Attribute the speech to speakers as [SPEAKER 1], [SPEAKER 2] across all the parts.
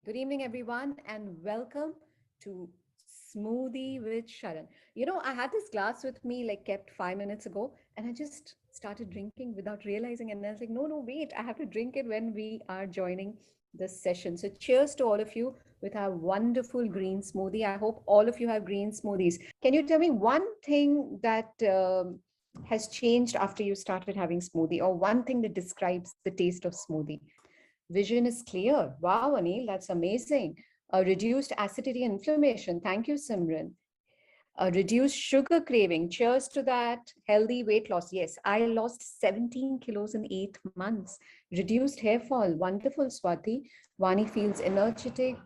[SPEAKER 1] Good evening, everyone, and welcome to Smoothie with Sharan. I had this glass with me, like kept 5 minutes ago, and I just started drinking without realizing. And I was like, no, no, wait, I have to drink it when we are joining this session. So, cheers to all of you with our wonderful green smoothie. I hope all of you have green smoothies. Can you tell me one thing that has changed after you started having smoothie, or one thing that describes the taste of smoothie? Vision is clear. Wow, Anil, that's amazing. Reduced acidity and inflammation. Thank you, Simran. Reduced sugar craving. Cheers to that. Healthy weight loss. Yes, I lost 17 kilos in 8 months. Reduced hair fall. Wonderful, Swati. Vani feels energetic.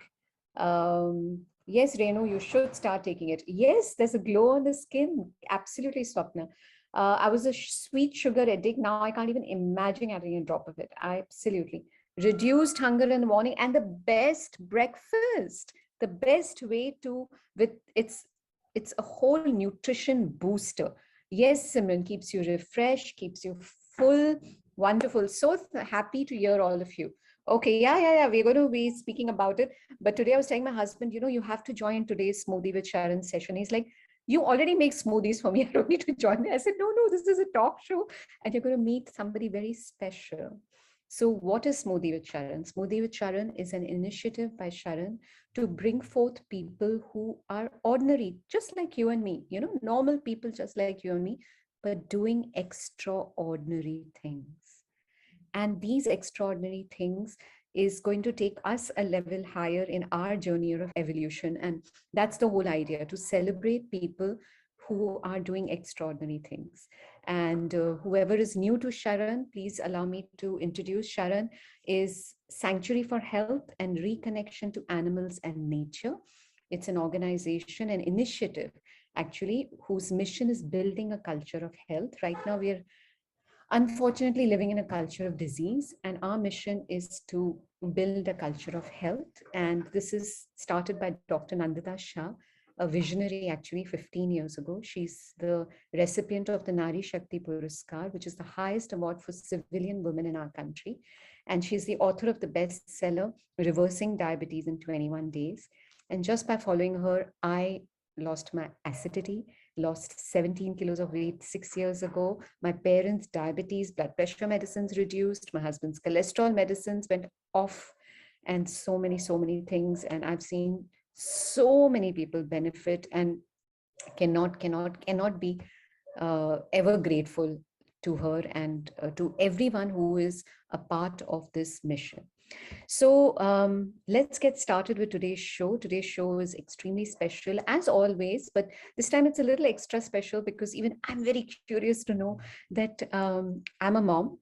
[SPEAKER 1] Yes, Renu, you should start taking it. Yes, there's a glow on the skin. Absolutely, Swapna. I was a sweet sugar addict. Now I can't even imagine having a drop of it. Absolutely. Reduced hunger in the morning and the best breakfast. The best way to with it's a whole nutrition booster. Yes, Simran, keeps you refreshed, keeps you full. Wonderful. So happy to hear all of you. Okay, yeah. We're going to be speaking about it. But today I was telling my husband, you have to join today's Smoothie with Sharon session. He's like, you already make smoothies for me. I don't need to join. I said, no, this is a talk show. And you're going to meet somebody very special. So, what is Smoothie with Sharon? Smoothie with Sharon is an initiative by Sharon to bring forth people who are ordinary, just like you and me, normal people just like you and me, but doing extraordinary things. And these extraordinary things is going to take us a level higher in our journey of evolution. And that's the whole idea, to celebrate people who are doing extraordinary things. And whoever is new to Sharon, please allow me to introduce Sharon is Sanctuary for Health and Reconnection to Animals and Nature. It's an organization, an initiative, actually, whose mission is building a culture of health. Right now, we are unfortunately living in a culture of disease, and our mission is to build a culture of health. And this is started by Dr. Nandita Shah, a visionary, actually 15 years ago. She's the recipient of the Nari Shakti Puraskar, which is the highest award for civilian women in our country. And she's the author of the bestseller Reversing Diabetes in 21 Days. And just by following her, I lost my acidity, lost 17 kilos of weight 6 years ago. My parents' diabetes, blood pressure medicines reduced. My husband's cholesterol medicines went off, and so many things. And I've seen so many people benefit and cannot be ever grateful to her and to everyone who is a part of this mission. So let's get started with today's show. Today's show is extremely special, as always, but this time it's a little extra special because even I'm very curious to know that I'm a mom.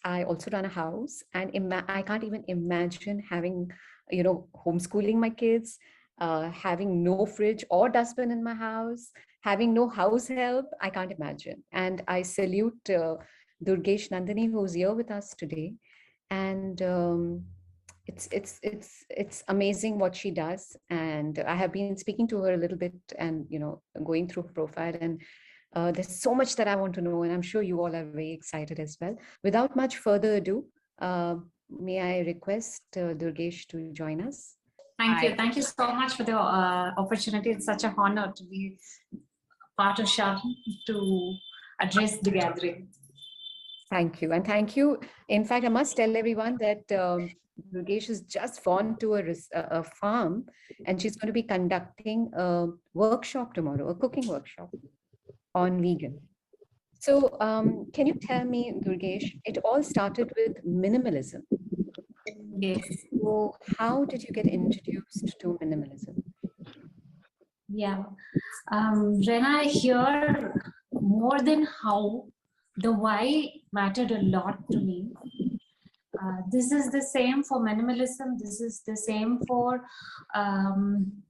[SPEAKER 1] I also run a house, and I can't even imagine having, homeschooling my kids, having no fridge or dustbin in my house, having no house help. I can't imagine. And I salute Durgesh Nandini, who's here with us today. And it's amazing what she does. And I have been speaking to her a little bit, and going through her profile, and there's so much that I want to know, and I'm sure you all are very excited as well. Without much further ado, may I request Durgesh to join us?
[SPEAKER 2] Thank you. Thank you so much for the opportunity. It's such an honor to be part of Sharm to address the gathering.
[SPEAKER 1] Thank you. And thank you. In fact, I must tell everyone that Durgesh has just gone to a farm, and she's going to be conducting a workshop tomorrow, a cooking workshop on vegan. So, can you tell me, Durgesh, it all started with minimalism.
[SPEAKER 2] Yes.
[SPEAKER 1] So, how did you get introduced to minimalism?
[SPEAKER 2] Yeah. When I hear more than how, the why mattered a lot to me. This is the same for minimalism. This is the same for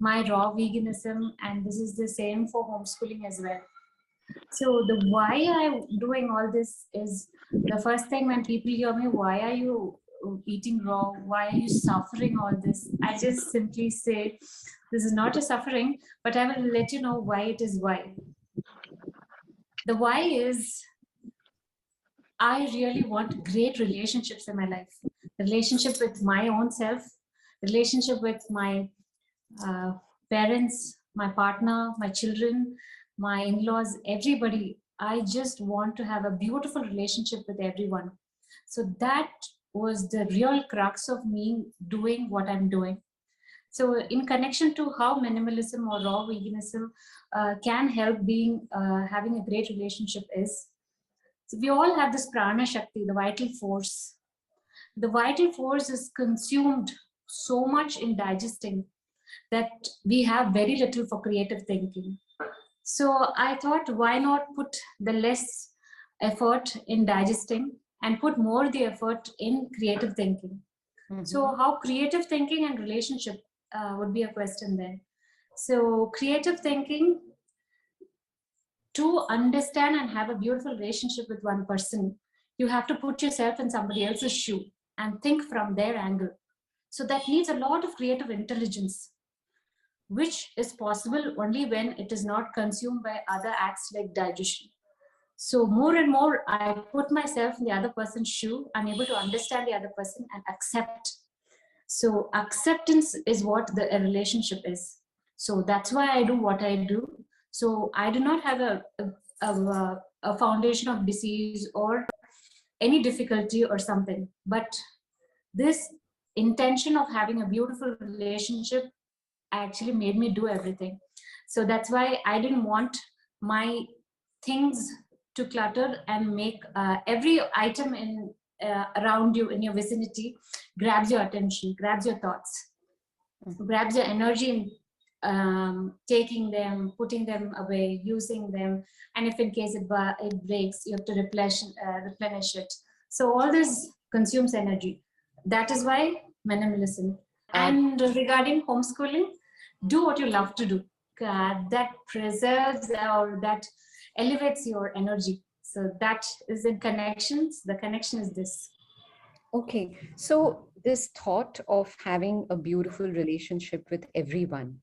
[SPEAKER 2] my raw veganism, and this is the same for homeschooling as well. So the why I'm doing all this is the first thing when people hear me, why are you eating raw? Why are you suffering all this? I just simply say, this is not a suffering, but I will let you know why it is why. The why is I really want great relationships in my life. Relationship with my own self, relationship with my uh, parents, my partner, my children, my in-laws, everybody. I just want to have a beautiful relationship with everyone. So that was the real crux of me doing what I'm doing. So in connection to how minimalism or raw veganism can help being having a great relationship is, so we all have this prana shakti, the vital force. The vital force is consumed so much in digesting that we have very little for creative thinking. So I thought, why not put the less effort in digesting and put more the effort in creative thinking? So how creative thinking and relationship would be a question then. So creative thinking, to understand and have a beautiful relationship with one person, you have to put yourself in somebody else's shoe and think from their angle. So that needs a lot of creative intelligence, which is possible only when it is not consumed by other acts like digestion. So more and more I put myself in the other person's shoe, I'm able to understand the other person and accept. So acceptance is what a relationship is. So that's why I do what I do. So I do not have a foundation of disease or any difficulty or something, but this intention of having a beautiful relationship actually made me do everything. So that's why I didn't want my things to clutter and make every item in around you in your vicinity grabs your attention, grabs your thoughts, grabs your energy in taking them, putting them away, using them, and if in case it breaks, you have to replenish it. So all this consumes energy. That is why minimalism. And regarding homeschooling, do what you love to do. That preserves or that elevates your energy. So that is in connections. The connection is this.
[SPEAKER 1] Okay, so this thought of having a beautiful relationship with everyone,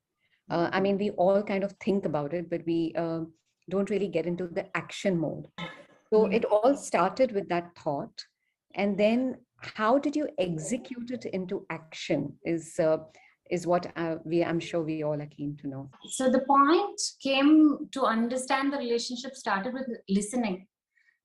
[SPEAKER 1] I mean, we all kind of think about it, but we don't really get into the action mode. So it all started with that thought, and then how did you execute it into action? Is what I'm sure we all are keen to know.
[SPEAKER 2] So the point came to understand the relationship started with listening.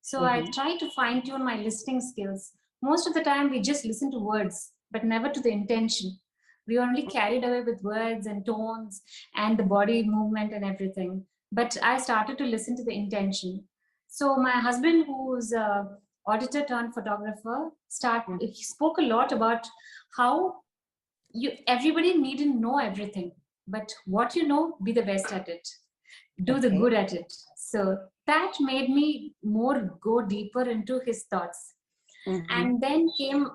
[SPEAKER 2] So I try to fine tune my listening skills. Most of the time we just listen to words, but never to the intention. We only carried away with words and tones and the body movement and everything. But I started to listen to the intention. So my husband, who's a auditor turned photographer, he spoke a lot about how everybody needn't know everything, but what you know, be the best at it, do the good at it. So that made me more go deeper into his thoughts. And then came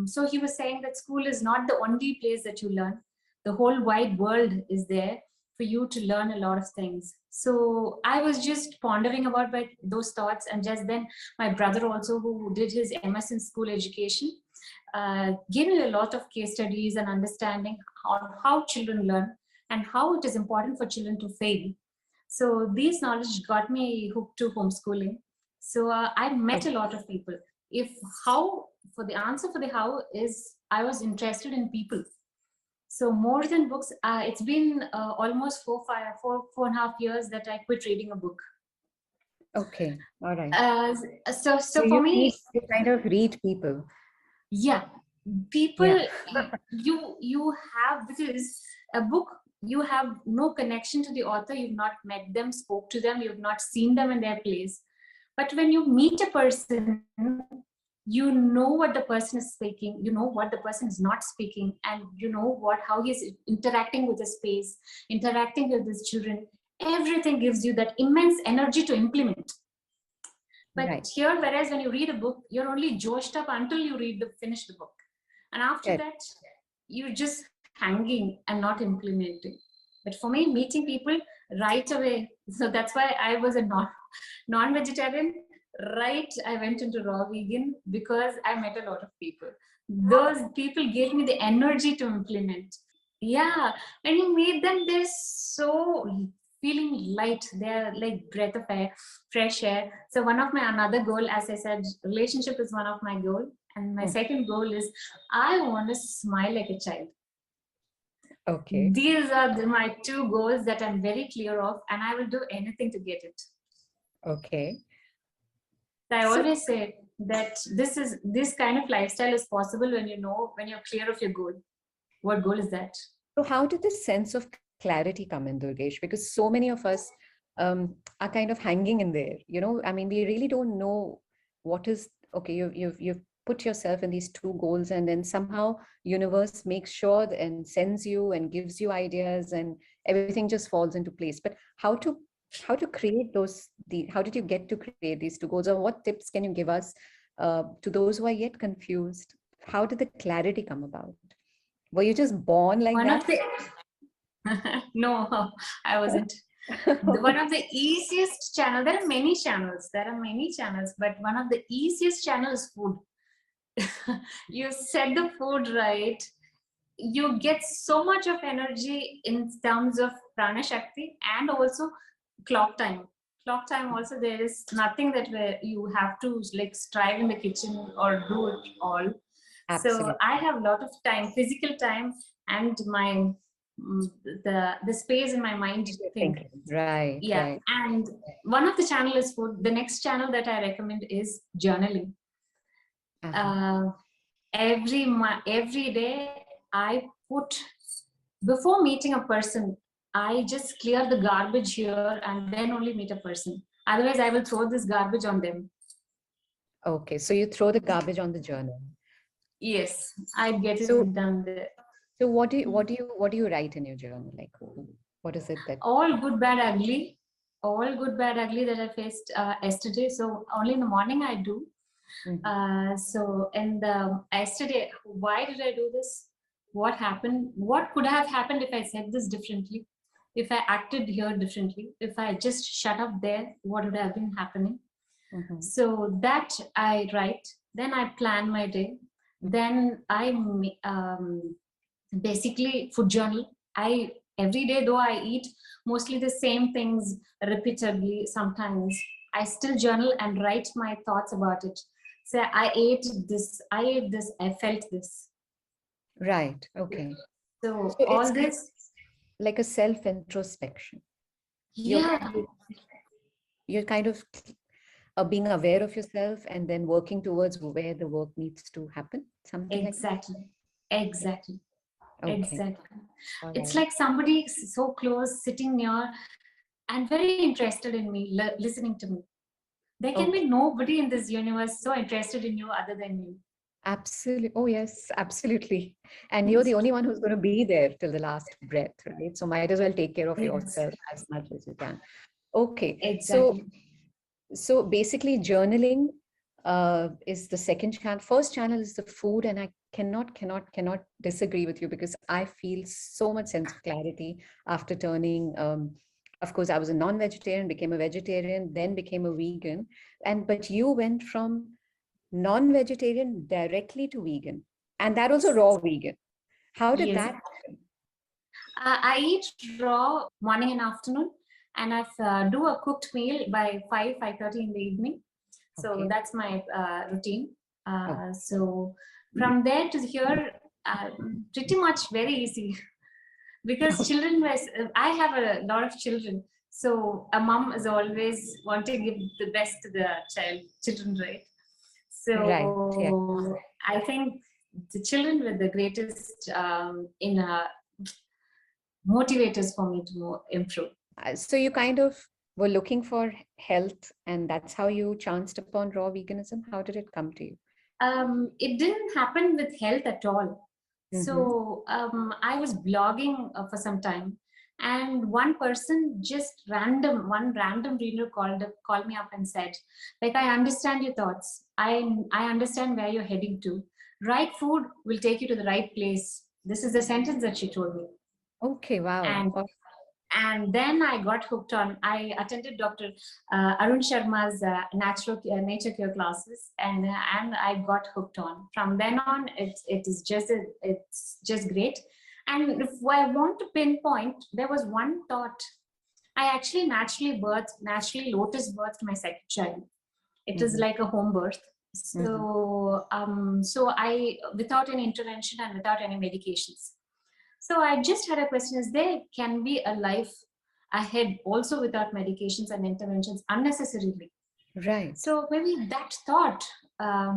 [SPEAKER 2] so he was saying that school is not the only place that you learn. The whole wide world is there for you to learn a lot of things. So I was just pondering about those thoughts, and just then my brother also, who did his MS in school education, gave me a lot of case studies and understanding on how children learn and how it is important for children to fail. So these knowledge got me hooked to homeschooling. So I met a lot of people. For the answer for the how is, I was interested in people. So more than books, it's been almost 4.5 years that I quit reading a book.
[SPEAKER 1] Okay, all right.
[SPEAKER 2] So for me,
[SPEAKER 1] you kind of read people.
[SPEAKER 2] Yeah, people. You have, because a book, you have no connection to the author. You've not met them, spoke to them, you've not seen them in their place. But when you meet a person, you know what the person is speaking, you know what the person is not speaking, and you know how he's interacting with the space, interacting with his children. Everything gives you that immense energy to implement. But here, whereas when you read a book, you're only joshed up until you finish the book. And after that, you're just hanging and not implementing. But for me, meeting people right away. So that's why I was a non-vegetarian. Right, I went into raw vegan because I met a lot of people. Those people gave me the energy to implement. Yeah, when you meet them, they're so feeling light. They're like breath of air, fresh air. So one of my another goal, as I said, relationship is one of my goal. And my second goal is I want to smile like a child.
[SPEAKER 1] Okay.
[SPEAKER 2] These are my two goals that I'm very clear of, and I will do anything to get it.
[SPEAKER 1] Okay.
[SPEAKER 2] So I always say that this kind of lifestyle is possible when when you're clear of your goal. What goal is that?
[SPEAKER 1] So how did this sense of clarity come in, Durgesh? Because so many of us are kind of hanging in there. I mean, we really don't know what is, okay, you've put yourself in these two goals, and then somehow universe makes sure and sends you and gives you ideas, and everything just falls into place. But how to create how did you get to create these two goals, or what tips can you give us to those who are yet confused? How did the clarity come about? Were you just born like
[SPEAKER 2] One
[SPEAKER 1] that?
[SPEAKER 2] of the no, I wasn't. One of the easiest channel. There are many channels. But one of the easiest channels is food. You set the food right, you get so much of energy in terms of prana shakti, and also clock time. Clock time also, there is nothing that where you have to like strive in the kitchen or do it all.
[SPEAKER 1] Absolutely.
[SPEAKER 2] So I have a lot of time, physical time, and my the space in my mind to think.
[SPEAKER 1] Right.
[SPEAKER 2] Yeah.
[SPEAKER 1] Right.
[SPEAKER 2] And one of the channel is food. The next channel that I recommend is journaling. Every day I put, before meeting a person, I just clear the garbage here and then only meet a person. Otherwise, I will throw this garbage on them.
[SPEAKER 1] Okay, so you throw the garbage on the journal.
[SPEAKER 2] Yes, I get it done there.
[SPEAKER 1] So what do you write in your journal? Like, what is it that?
[SPEAKER 2] All good, bad, ugly. All good, bad, ugly that I faced yesterday. So only in the morning I do. So in the yesterday, why did I do this? What happened? What could have happened if I said this differently? If I acted here differently? If I just shut up there, what would have been happening? So that I write. Then I plan my day. Then I basically food journal. I every day, though I eat mostly the same things repeatedly, sometimes I still journal and write my thoughts about it. So I ate this, I felt this.
[SPEAKER 1] Right. Okay.
[SPEAKER 2] So
[SPEAKER 1] So
[SPEAKER 2] all
[SPEAKER 1] it's
[SPEAKER 2] this,
[SPEAKER 1] like a self-introspection.
[SPEAKER 2] yeah,
[SPEAKER 1] You're kind of being aware of yourself and then working towards where the work needs to happen. Something like that.
[SPEAKER 2] exactly.
[SPEAKER 1] Okay.
[SPEAKER 2] Exactly.
[SPEAKER 1] All
[SPEAKER 2] It's
[SPEAKER 1] right.
[SPEAKER 2] like somebody so close, sitting near, and very interested in me, listening to me. There can be nobody in this universe so interested in you other than you.
[SPEAKER 1] Absolutely. Oh, yes, absolutely. And you're the only one who's going to be there till the last breath, right? So might as well take care of
[SPEAKER 2] Yes,
[SPEAKER 1] yourself as much as you can. Okay.
[SPEAKER 2] exactly.
[SPEAKER 1] So basically journaling is the second channel. First channel is the food, and I cannot disagree with you, because I feel so much sense of clarity after turning of course I was a non-vegetarian, became a vegetarian, then became a vegan. But you went from non-vegetarian directly to vegan, and that also raw vegan. How did
[SPEAKER 2] Yes.
[SPEAKER 1] that happen?
[SPEAKER 2] I eat raw morning and afternoon, and I do a cooked meal by 5:30 in the evening. So
[SPEAKER 1] Okay.
[SPEAKER 2] that's my routine.
[SPEAKER 1] Oh.
[SPEAKER 2] So from there to here, pretty much very easy. Because children I have a lot of children, so a mom is always want to give the best to the children, right?
[SPEAKER 1] Right. Yeah.
[SPEAKER 2] So I think the children were the greatest motivators for me to improve.
[SPEAKER 1] So you kind of were looking for health, and that's how you chanced upon raw veganism. How did it come to you?
[SPEAKER 2] It didn't happen with health at all. So I was blogging for some time, and one random reader called me up and said, like, I understand your thoughts. I understand where you're heading to. Right food will take you to the right place. This is the sentence that she told me.
[SPEAKER 1] Okay, wow.
[SPEAKER 2] And then I got hooked on. I attended Dr. Arun Sharma's nature cure classes, and I got hooked on. From then on, it's just great. And if I want to pinpoint, there was one thought I actually naturally lotus birthed my second child. It was
[SPEAKER 1] Mhm.
[SPEAKER 2] like a home birth.
[SPEAKER 1] Mhm.
[SPEAKER 2] So I, without any intervention and without any medications. So I just had a question: is there can be a life ahead also without medications and interventions unnecessarily?
[SPEAKER 1] Right.
[SPEAKER 2] So maybe that thought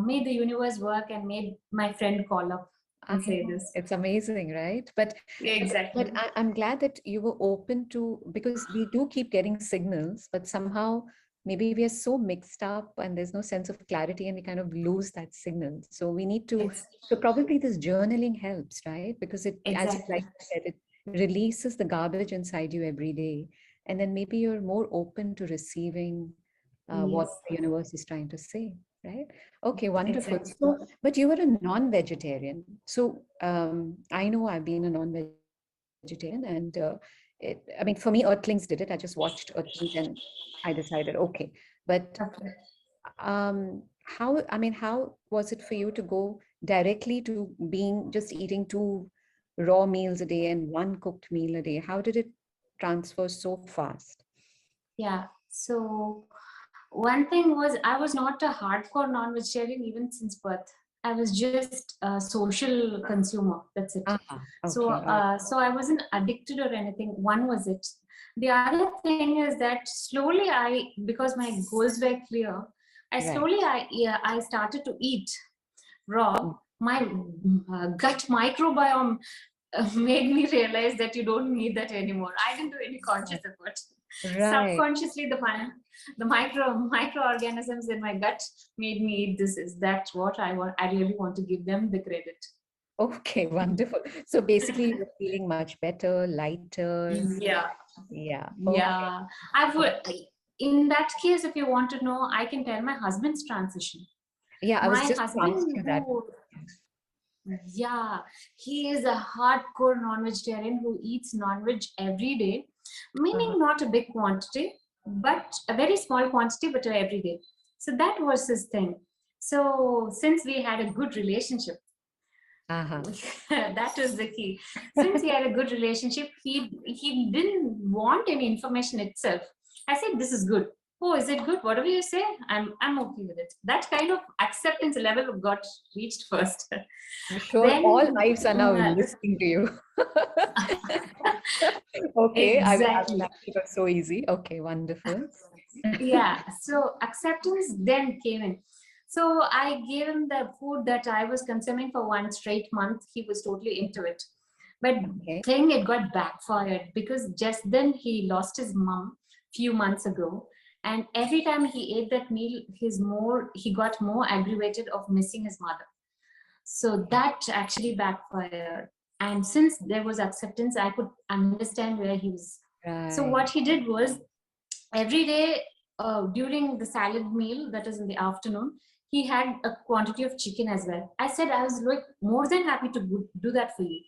[SPEAKER 2] made the universe work and made my friend call up
[SPEAKER 1] I
[SPEAKER 2] and say
[SPEAKER 1] know.
[SPEAKER 2] this.
[SPEAKER 1] It's amazing, right? But
[SPEAKER 2] Exactly.
[SPEAKER 1] I'm glad that you were open to, because we do keep getting signals, but somehow maybe we are so mixed up and there's no sense of clarity and we kind of lose that signal. So we need to,
[SPEAKER 2] Ex-
[SPEAKER 1] so probably this journaling helps, right? Because it, as you like
[SPEAKER 2] exactly.
[SPEAKER 1] you said, it releases the garbage inside you every day. And then maybe you're more open to receiving what
[SPEAKER 2] Yes.
[SPEAKER 1] the universe is trying to say, right? Okay, wonderful.
[SPEAKER 2] Exactly.
[SPEAKER 1] So, but you were a non-vegetarian. So, I know I've been a non-vegetarian, and I mean, for me, Earthlings did it. I just watched Earthlings, and I decided, okay. But
[SPEAKER 2] Okay.
[SPEAKER 1] how? I mean, how was it for you to go directly to being just eating two raw meals a day and one cooked meal a day? How did it transfer so fast?
[SPEAKER 2] Yeah. So one thing was I was not a hardcore non-vegetarian even since birth. I was just a social consumer. That's it.
[SPEAKER 1] Ah,
[SPEAKER 2] So,
[SPEAKER 1] okay, all
[SPEAKER 2] so I wasn't addicted or anything. One was it. The other thing is that slowly because my goals were clear,
[SPEAKER 1] right.
[SPEAKER 2] I started to eat raw.
[SPEAKER 1] Mm.
[SPEAKER 2] My gut microbiome made me realize that you don't need that anymore. I didn't do any conscious effort.
[SPEAKER 1] Right.
[SPEAKER 2] Subconsciously, the microorganisms in my gut made me eat this. Is that what I want? I really want to give them the credit.
[SPEAKER 1] Okay, wonderful. So basically, you're feeling much better, lighter.
[SPEAKER 2] Yeah,
[SPEAKER 1] Yeah. Okay.
[SPEAKER 2] yeah. I would. In that case, if you want to know, I can tell my husband's transition.
[SPEAKER 1] Yeah, I was
[SPEAKER 2] My
[SPEAKER 1] just going to ask
[SPEAKER 2] husband,
[SPEAKER 1] you that.
[SPEAKER 2] who, yeah, he is a hardcore non-vegetarian who eats non-veg every day,
[SPEAKER 1] Uh-huh.
[SPEAKER 2] meaning not a big quantity, but a very small quantity, but every day. So that was his thing. So since we had a good relationship,
[SPEAKER 1] Uh-huh.
[SPEAKER 2] that was the key. Since we had a good relationship, he didn't want any information itself. I said, "This is good. Oh, is it good? Whatever you say, I'm okay with it." That kind of acceptance level got reached first.
[SPEAKER 1] I'm sure all
[SPEAKER 2] Then
[SPEAKER 1] wives are now listening to you. Okay, I mean,
[SPEAKER 2] exactly.
[SPEAKER 1] it was so easy. Okay, wonderful.
[SPEAKER 2] Yeah, so acceptance then came in. So I gave him the food that I was consuming for one straight month. He was totally into it. But
[SPEAKER 1] Okay.
[SPEAKER 2] thing it got backfired because just then he lost his mom few months ago. And every time he ate that meal, he got more aggravated of missing his mother. So that actually backfired. And since there was acceptance, I could understand where he was. So
[SPEAKER 1] Right.
[SPEAKER 2] what he did was every day during the salad meal, that is in the afternoon, he had a quantity of chicken as well. I said I was like more than happy to do that for you.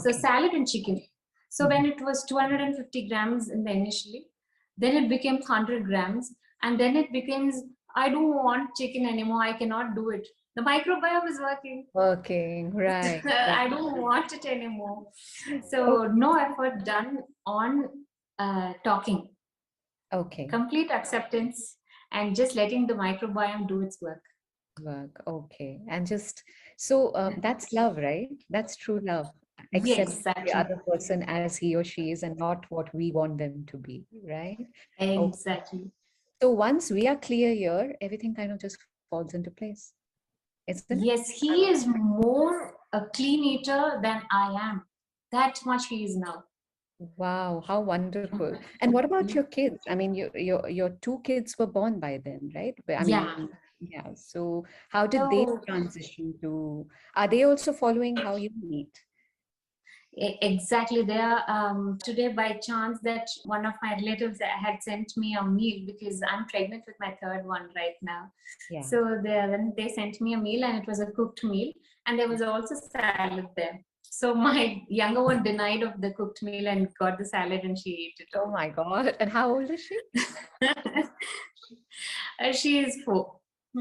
[SPEAKER 2] So
[SPEAKER 1] Okay.
[SPEAKER 2] salad and chicken. So when
[SPEAKER 1] Mhm.
[SPEAKER 2] it was 250 grams in the initially, then it became 100 grams, and then it becomes I don't want chicken anymore. I cannot do it. The microbiome is working.
[SPEAKER 1] Working. Right. Right.
[SPEAKER 2] I don't want it anymore. So
[SPEAKER 1] Okay.
[SPEAKER 2] no effort done on talking,
[SPEAKER 1] Okay.
[SPEAKER 2] complete acceptance, and just letting the microbiome do its work.
[SPEAKER 1] Work. Okay. And just so that's love, right? That's true love.
[SPEAKER 2] Yes,
[SPEAKER 1] Accept the
[SPEAKER 2] exactly.
[SPEAKER 1] other person as he or she is and not what we want them to be, right? Okay.
[SPEAKER 2] Exactly.
[SPEAKER 1] So once we are clear here, everything kind of just falls into place, isn't it?
[SPEAKER 2] Yes, he is more a clean eater than I am. That much he is now.
[SPEAKER 1] Wow, how wonderful. And what about your kids? I mean, your two kids were born by then, right? But I
[SPEAKER 2] Yeah.
[SPEAKER 1] mean, yeah. So how did they
[SPEAKER 2] So
[SPEAKER 1] transition to, are they also following how you eat?
[SPEAKER 2] exactly there. Today, by chance, that one of my relatives had sent me a meal because I'm pregnant with my third one right now.
[SPEAKER 1] Yeah.
[SPEAKER 2] So they sent me a meal, and it was a cooked meal, and there was also salad there. So my younger one denied of the cooked meal and got the salad, and she ate it
[SPEAKER 1] Oh my God. And how old is she?
[SPEAKER 2] all. She is four.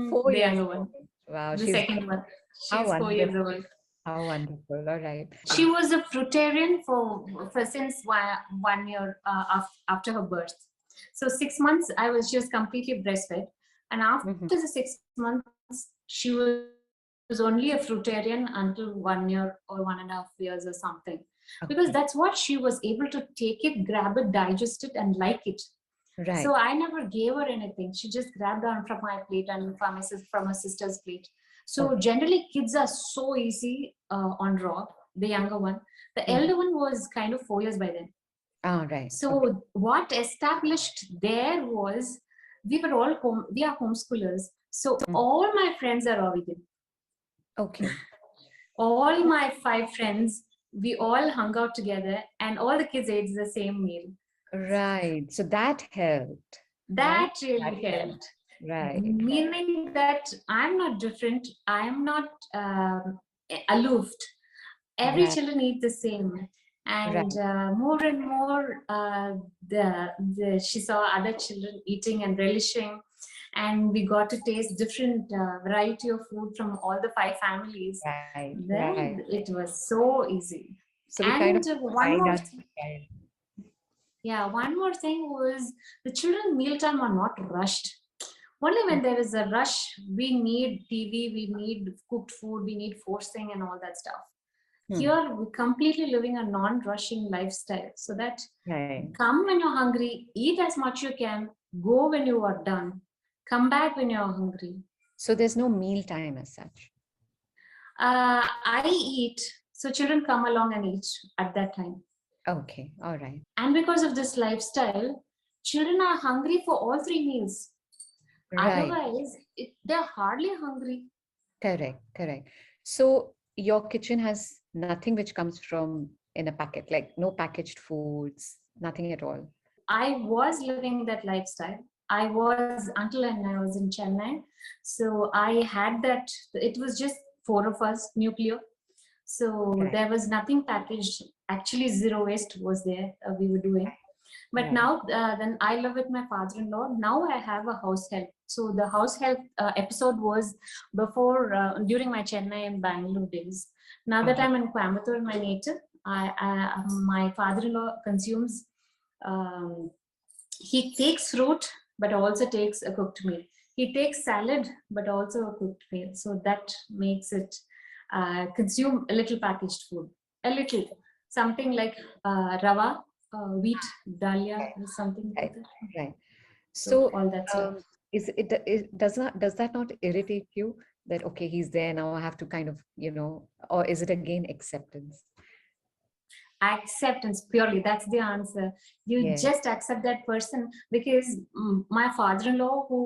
[SPEAKER 1] Four
[SPEAKER 2] The
[SPEAKER 1] years
[SPEAKER 2] younger
[SPEAKER 1] old.
[SPEAKER 2] one,
[SPEAKER 1] Wow,
[SPEAKER 2] the
[SPEAKER 1] she's
[SPEAKER 2] second one.
[SPEAKER 1] how
[SPEAKER 2] She's 4 years
[SPEAKER 1] wonderful.
[SPEAKER 2] old.
[SPEAKER 1] How wonderful. All right.
[SPEAKER 2] She was a fruitarian for since 1 year after her birth. So 6 months, I was just completely breastfed. And after
[SPEAKER 1] Mhm.
[SPEAKER 2] the 6 months, she was only a fruitarian until 1 year or 1.5 years or something. Because that's
[SPEAKER 1] Okay.
[SPEAKER 2] what she was able to take it, grab it, digest it, and like it. So
[SPEAKER 1] Right.
[SPEAKER 2] I never gave her anything. She just grabbed on from my plate and from her sister's plate. So
[SPEAKER 1] Okay.
[SPEAKER 2] generally, kids are so easy on raw. The younger one, the
[SPEAKER 1] Mhm.
[SPEAKER 2] elder one was kind of 4 years by then.
[SPEAKER 1] All right. Okay.
[SPEAKER 2] So what established there was we are homeschoolers. So
[SPEAKER 1] Mm.
[SPEAKER 2] all my friends are raw vegan.
[SPEAKER 1] Okay.
[SPEAKER 2] All my 5 friends, we all hung out together, and all the kids ate the same meal.
[SPEAKER 1] Right. So that helped, right?
[SPEAKER 2] That
[SPEAKER 1] That
[SPEAKER 2] really
[SPEAKER 1] helped.
[SPEAKER 2] helped.
[SPEAKER 1] Right.
[SPEAKER 2] Meaning that I'm not different, I'm not aloof. Every
[SPEAKER 1] Right.
[SPEAKER 2] children eat the same. And
[SPEAKER 1] Right.
[SPEAKER 2] more and more, she saw other children eating and relishing. And we got to taste different variety of food from all the 5 families.
[SPEAKER 1] Right. Right.
[SPEAKER 2] Then it was so easy.
[SPEAKER 1] So we kind of
[SPEAKER 2] And one
[SPEAKER 1] find
[SPEAKER 2] more
[SPEAKER 1] our
[SPEAKER 2] thing,
[SPEAKER 1] style.
[SPEAKER 2] yeah, one more thing was the children mealtime are not rushed. Only when there is a rush, we need TV, we need cooked food, we need forcing and all that stuff.
[SPEAKER 1] Hmm.
[SPEAKER 2] Here, we're completely living a non-rushing lifestyle. So that
[SPEAKER 1] Right.
[SPEAKER 2] come when you're hungry, eat as much you can, go when you are done, come back when you're hungry.
[SPEAKER 1] So there's no meal time as such.
[SPEAKER 2] I eat, so children come along and eat at that time.
[SPEAKER 1] Okay. All right.
[SPEAKER 2] And because of this lifestyle, children are hungry for all 3 meals.
[SPEAKER 1] Right.
[SPEAKER 2] Otherwise, they're hardly hungry.
[SPEAKER 1] Correct. Correct. So your kitchen has nothing which comes from in a packet, like no packaged foods, nothing at all.
[SPEAKER 2] I was living that lifestyle. I was until and I was in Chennai. So I had that, it was just 4 of us, nuclear. So
[SPEAKER 1] Right.
[SPEAKER 2] there was nothing packaged. Actually, zero waste was there, we were doing. But
[SPEAKER 1] Right.
[SPEAKER 2] now, then I live with my father-in-law. Now I have a house help. So the house help episode was before, during my Chennai and Bangalore days. Now that
[SPEAKER 1] Uh-huh.
[SPEAKER 2] I'm in Coimbatore, my native, my father-in-law consumes, um, he takes fruit, but also takes a cooked meal. He takes salad, but also a cooked meal. So that makes it consume a little packaged food, a little, something like rava, wheat, dalia, or something like
[SPEAKER 1] Right.
[SPEAKER 2] that.
[SPEAKER 1] Right.
[SPEAKER 2] So
[SPEAKER 1] So,
[SPEAKER 2] all that stuff.
[SPEAKER 1] does that not irritate you that okay, he's there now, I have to kind of, or is it again acceptance?
[SPEAKER 2] Acceptance, purely, that's the answer. You
[SPEAKER 1] Yeah.
[SPEAKER 2] just accept that person because my father-in-law, who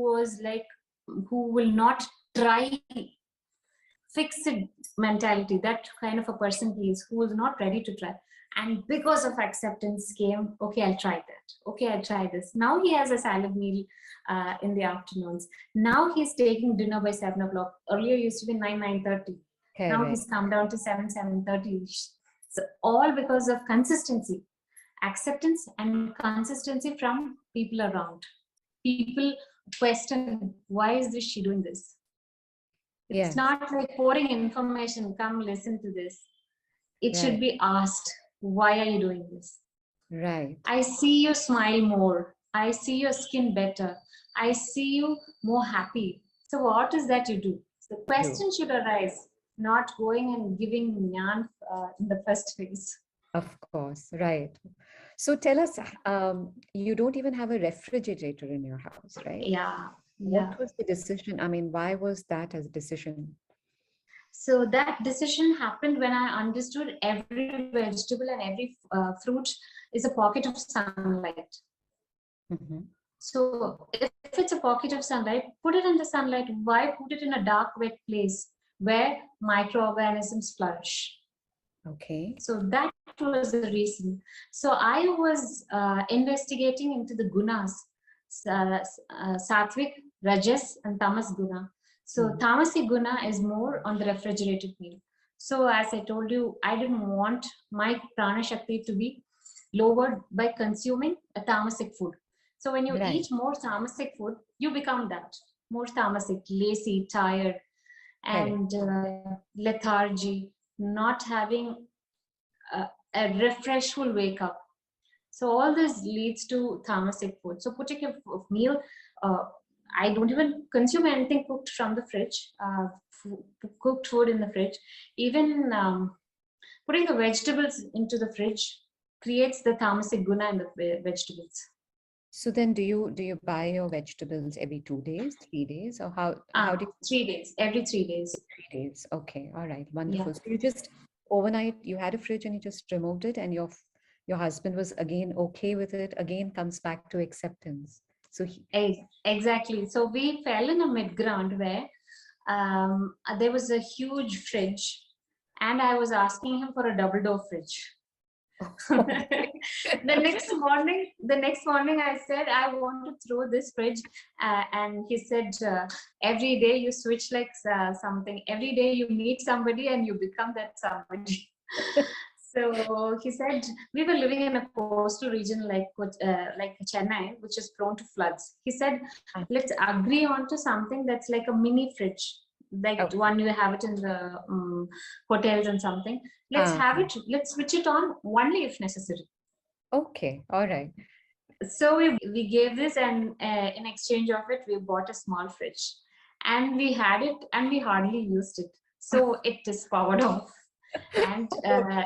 [SPEAKER 2] will not try, fixed mentality, that kind of a person he is, who is not ready to try. And because of acceptance came, okay, I'll try that, okay, I'll try this. Now he has a salad meal in the afternoons. Now he's taking dinner by 7 o'clock. Earlier used to be 9:30. Now
[SPEAKER 1] Correct.
[SPEAKER 2] he's come down to 7:30. So all because of consistency, acceptance and consistency from people around. People question, why is this she doing this? It's
[SPEAKER 1] Yes.
[SPEAKER 2] not like pouring information, come listen to this. It should
[SPEAKER 1] Right.
[SPEAKER 2] be asked, why are you doing this?
[SPEAKER 1] Right.
[SPEAKER 2] I see you smile more. I see your skin better. I see you more happy. So what is that you do? The
[SPEAKER 1] True.
[SPEAKER 2] question should arise, not going and giving nyan in the first place.
[SPEAKER 1] Of course. Right. So tell us, you don't even have a refrigerator in your house, right?
[SPEAKER 2] Yeah, yeah.
[SPEAKER 1] What was the decision? I mean, why was that as a decision?
[SPEAKER 2] So that decision happened when I understood every vegetable and every fruit is a pocket of sunlight.
[SPEAKER 1] Hmm.
[SPEAKER 2] So if it's a pocket of sunlight, put it in the sunlight. Why put it in a dark, wet place where microorganisms flourish?
[SPEAKER 1] Okay.
[SPEAKER 2] So that was the reason. So I was investigating into the gunas, sattvic, rajas, and tamas guna. So
[SPEAKER 1] Mhm.
[SPEAKER 2] tamasic guna is more on the refrigerated meal. So as I told you, I didn't want my prana shakti to be lowered by consuming a tamasic food. So when you
[SPEAKER 1] Right.
[SPEAKER 2] eat more tamasic food, you become that more tamasic, lazy, tired,
[SPEAKER 1] Correct.
[SPEAKER 2] and lethargy. not having a refreshful wake up. So all this leads to thermosic food. So putting a meal, I don't even consume anything cooked from the fridge, cooked food in the fridge. Even putting the vegetables into the fridge creates the thermosic guna in the vegetables.
[SPEAKER 1] So then do you buy your vegetables every 2 days, 3 days, or how do you?
[SPEAKER 2] 3 days, every 3 days.
[SPEAKER 1] 3 days. Okay, all right,
[SPEAKER 2] Yeah.
[SPEAKER 1] wonderful. So you just overnight you had a fridge and you just removed it, and your husband was again okay with it, again comes back to acceptance. So
[SPEAKER 2] Exactly. So we fell in a mid ground where there was a huge fridge, and I was asking him for a double door fridge. the next morning I said I want to throw this fridge, and he said every day you switch like something, every day you meet somebody and you become that somebody. So he said we were living in a coastal region like Chennai, which is prone to floods. He said let's agree on to something that's like a mini fridge, like
[SPEAKER 1] Okay.
[SPEAKER 2] one you have it in the hotels and something. Let's have it, let's switch it on only if necessary.
[SPEAKER 1] Okay, all right.
[SPEAKER 2] So we gave this, and in exchange of it we bought a small fridge, and we had it and we hardly used it, so it is powered off. And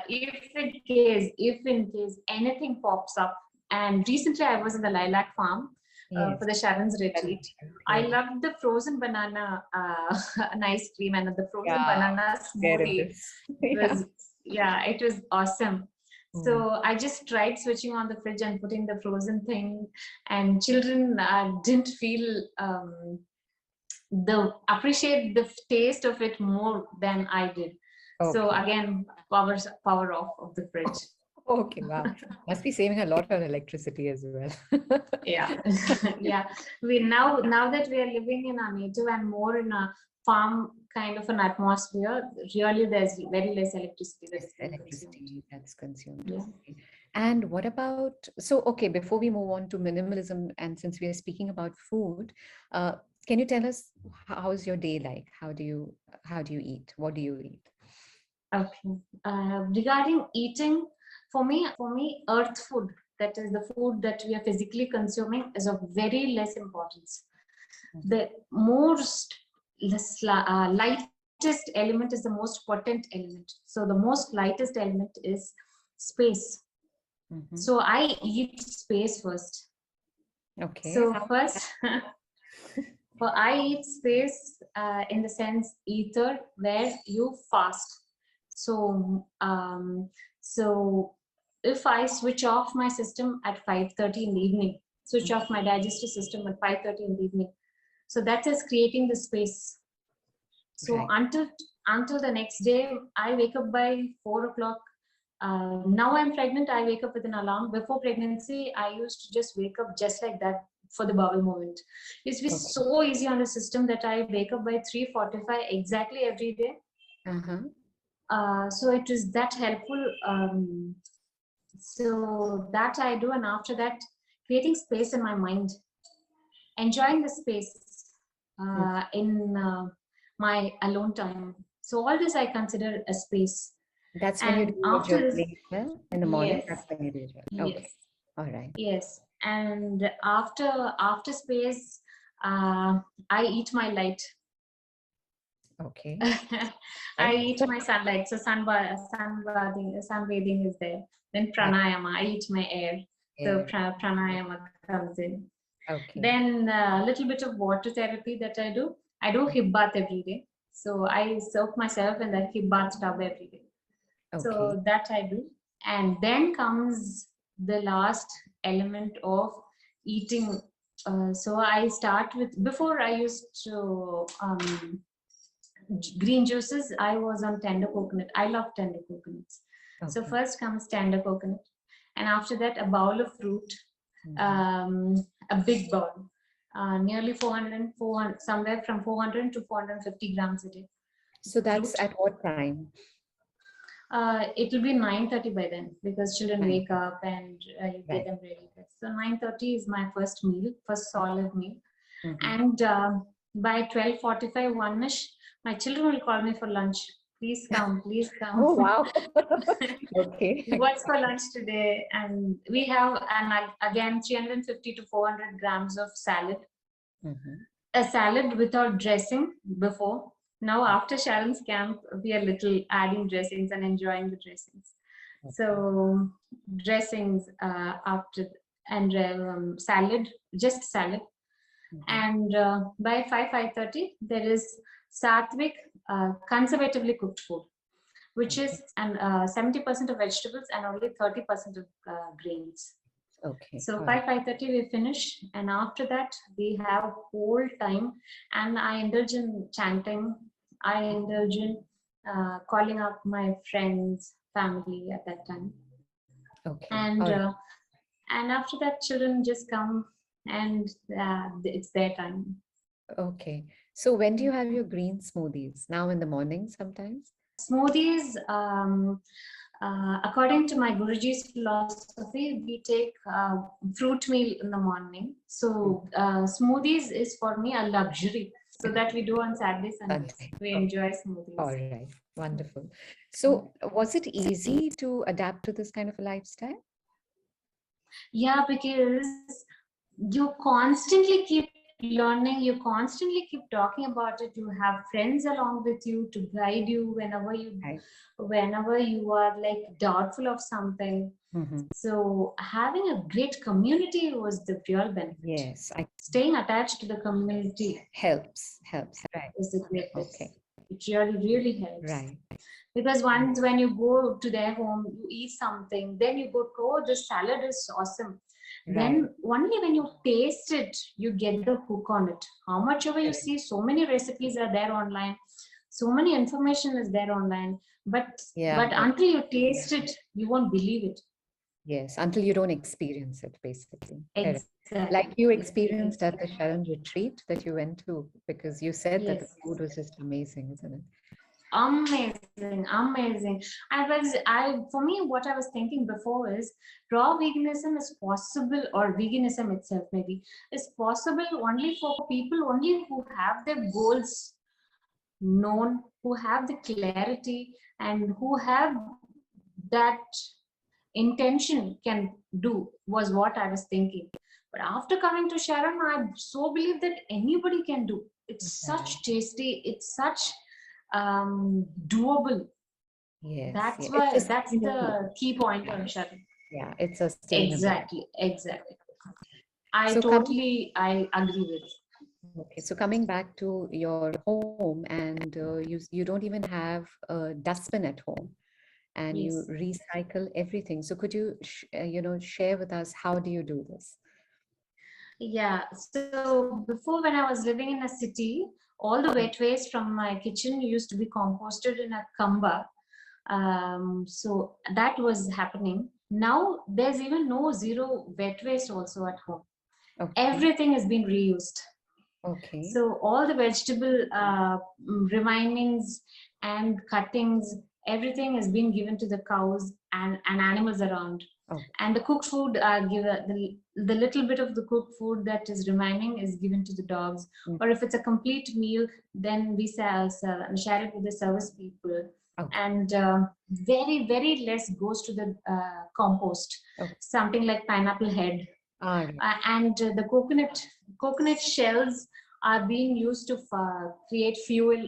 [SPEAKER 2] if in case anything pops up, and recently I was in the lilac farm
[SPEAKER 1] Yes.
[SPEAKER 2] for the Sharon's retreat. I loved the frozen banana an ice cream and the frozen banana smoothie. It was awesome. So I just tried switching on the fridge and putting the frozen thing, and children didn't feel appreciate the taste of it more than I did. So again, power off of the fridge.
[SPEAKER 1] Okay, wow. Must be saving a lot on electricity as well.
[SPEAKER 2] Yeah. Yeah. Now that we are living in a native and more in a farm kind of an atmosphere, really there's very less electricity
[SPEAKER 1] that's consumed.
[SPEAKER 2] Yeah.
[SPEAKER 1] Okay. And what about, so okay, before we move on to minimalism, and since we are speaking about food, can you tell us how's your day like? How do you eat? What do you eat?
[SPEAKER 2] Okay. Regarding eating, for me, earth food, that is the food that we are physically consuming, is of very less importance. The lightest element is the most potent element. So the most lightest element is space. So I eat space first.
[SPEAKER 1] Okay.
[SPEAKER 2] So first, I eat space in the sense ether, where you fast. So if I switch off my system at 5:30 in the evening, switch off my digestive system at 5:30 in the evening, so that is creating the space. So until the next day, I wake up by 4 o'clock. Now I'm pregnant, I wake up with an alarm. Before pregnancy, I used to just wake up just like that for the bowel movement. It's been so easy on the system that I wake up by 3:45 exactly every day. So it is that helpful. So that I do, and after that, creating space in my mind, enjoying the space in my alone time. So all this I consider a space.
[SPEAKER 1] That's when you do
[SPEAKER 2] after
[SPEAKER 1] your
[SPEAKER 2] this,
[SPEAKER 1] well in the morning.
[SPEAKER 2] yes,
[SPEAKER 1] That's when you do it.
[SPEAKER 2] yes,
[SPEAKER 1] Okay, all right.
[SPEAKER 2] Yes, and after space, I eat my light.
[SPEAKER 1] Okay.
[SPEAKER 2] I eat my sunlight. So sunbathing is there. Then pranayama, I eat my air. So pranayama comes in.
[SPEAKER 1] Okay.
[SPEAKER 2] Then a little bit of water therapy that I do. I do hip bath every day. So I soak myself in that hip bath tub every day. So that I do. And then comes the last element of eating. So I start with, before I used to green juices, I was on tender coconut. I love tender coconuts. So first comes tender coconut, and after that a bowl of fruit, a big bowl, nearly 400, somewhere from 400 to 450 grams a day.
[SPEAKER 1] So that's fruit. At what time?
[SPEAKER 2] It will be 9:30 by then, because children wake up and you get them ready. So 9:30 is my first meal, first solid meal. And by 12:45, 1ish, my children will call me for lunch. Please come, please come.
[SPEAKER 1] Oh, wow. Okay.
[SPEAKER 2] What's for lunch today? And we have, and again, 350 to 400 grams of salad.
[SPEAKER 1] Mhm.
[SPEAKER 2] A salad without dressing before. Now, after Sharon's camp, we are little adding dressings and enjoying the dressings. So, dressings after, and salad, just salad.
[SPEAKER 1] Mhm.
[SPEAKER 2] And by 5:30, there is sattvic, conservatively cooked food, which
[SPEAKER 1] Okay.
[SPEAKER 2] is 70% of vegetables and only 30% of grains.
[SPEAKER 1] Okay.
[SPEAKER 2] So
[SPEAKER 1] All
[SPEAKER 2] by
[SPEAKER 1] right.
[SPEAKER 2] 5:30 we finish, and after that we have whole time, and I indulge in chanting. I indulge in calling up my friends, family at that time,
[SPEAKER 1] Okay.
[SPEAKER 2] and
[SPEAKER 1] All right.
[SPEAKER 2] uh, and after that children just come, and it's their time.
[SPEAKER 1] Okay. So when do you have your green smoothies? Now in the morning sometimes?
[SPEAKER 2] Smoothies, according to my Guruji's philosophy, we take fruit meal in the morning. So smoothies is for me a luxury. So that we do on Saturdays, Sundays.
[SPEAKER 1] Sunday.
[SPEAKER 2] We
[SPEAKER 1] Okay.
[SPEAKER 2] enjoy
[SPEAKER 1] All
[SPEAKER 2] smoothies.
[SPEAKER 1] right. Wonderful. So was it easy to adapt to this kind of a lifestyle?
[SPEAKER 2] Yeah, because you constantly keep learning, you constantly keep talking about it. You have friends along with you to guide you
[SPEAKER 1] Right.
[SPEAKER 2] whenever you are like doubtful of something.
[SPEAKER 1] Mhm.
[SPEAKER 2] So having a great community was the real benefit.
[SPEAKER 1] Yes, I
[SPEAKER 2] Staying attached to the community
[SPEAKER 1] helps. Right.
[SPEAKER 2] is the greatest.
[SPEAKER 1] Okay.
[SPEAKER 2] It really, really helps.
[SPEAKER 1] Right.
[SPEAKER 2] Because once when you go to their home, you eat something, then you go, oh, this salad is awesome.
[SPEAKER 1] Right.
[SPEAKER 2] Then only when you taste it, you get the hook on it. How much ever you
[SPEAKER 1] Correct.
[SPEAKER 2] see, so many recipes are there online, so many information is there online, but
[SPEAKER 1] Yeah.
[SPEAKER 2] until you taste it, you won't believe it.
[SPEAKER 1] Yes, until you don't experience it, basically. Correct.
[SPEAKER 2] Exactly.
[SPEAKER 1] Like you experienced at the Sharon retreat that you went to, because you said that the
[SPEAKER 2] Yes.
[SPEAKER 1] food was just amazing, isn't it?
[SPEAKER 2] Amazing. For me, what I was thinking before is raw veganism is possible, or veganism itself maybe is possible only for people only who have their goals known, who have the clarity, and who have that intention can do, was what I was thinking. But after coming to Sharon, I so believe that anybody can do. It's such tasty, it's such doable.
[SPEAKER 1] Yes,
[SPEAKER 2] That's
[SPEAKER 1] yeah.
[SPEAKER 2] why,
[SPEAKER 1] It's
[SPEAKER 2] that's
[SPEAKER 1] sustainable.
[SPEAKER 2] the key point on Sharon.
[SPEAKER 1] Yeah, it's sustainable.
[SPEAKER 2] Exactly.
[SPEAKER 1] So coming,
[SPEAKER 2] I agree with.
[SPEAKER 1] okay, so coming back to your home, and you don't even have a dustbin at home, and you
[SPEAKER 2] Yes.
[SPEAKER 1] recycle everything. So could you, share with us, how do you do this?
[SPEAKER 2] Yeah. So before, when I was living in a city, all the wet waste from my kitchen used to be composted in a kamba. So that was happening. Now there's even no zero wet waste also at home.
[SPEAKER 1] Okay,
[SPEAKER 2] Everything has been reused.
[SPEAKER 1] okay,
[SPEAKER 2] So all the vegetable remindings and cuttings, everything has been given to the cows and animals around.
[SPEAKER 1] oh,
[SPEAKER 2] And the cooked food, the little bit of the cooked food that is remaining is given to the dogs.
[SPEAKER 1] mm,
[SPEAKER 2] Or if it's a complete meal, then we share it with the service people.
[SPEAKER 1] okay,
[SPEAKER 2] And very, very less goes to the compost.
[SPEAKER 1] okay.
[SPEAKER 2] Something like pineapple head,
[SPEAKER 1] All right.
[SPEAKER 2] and the coconut shells are being used to create fuel,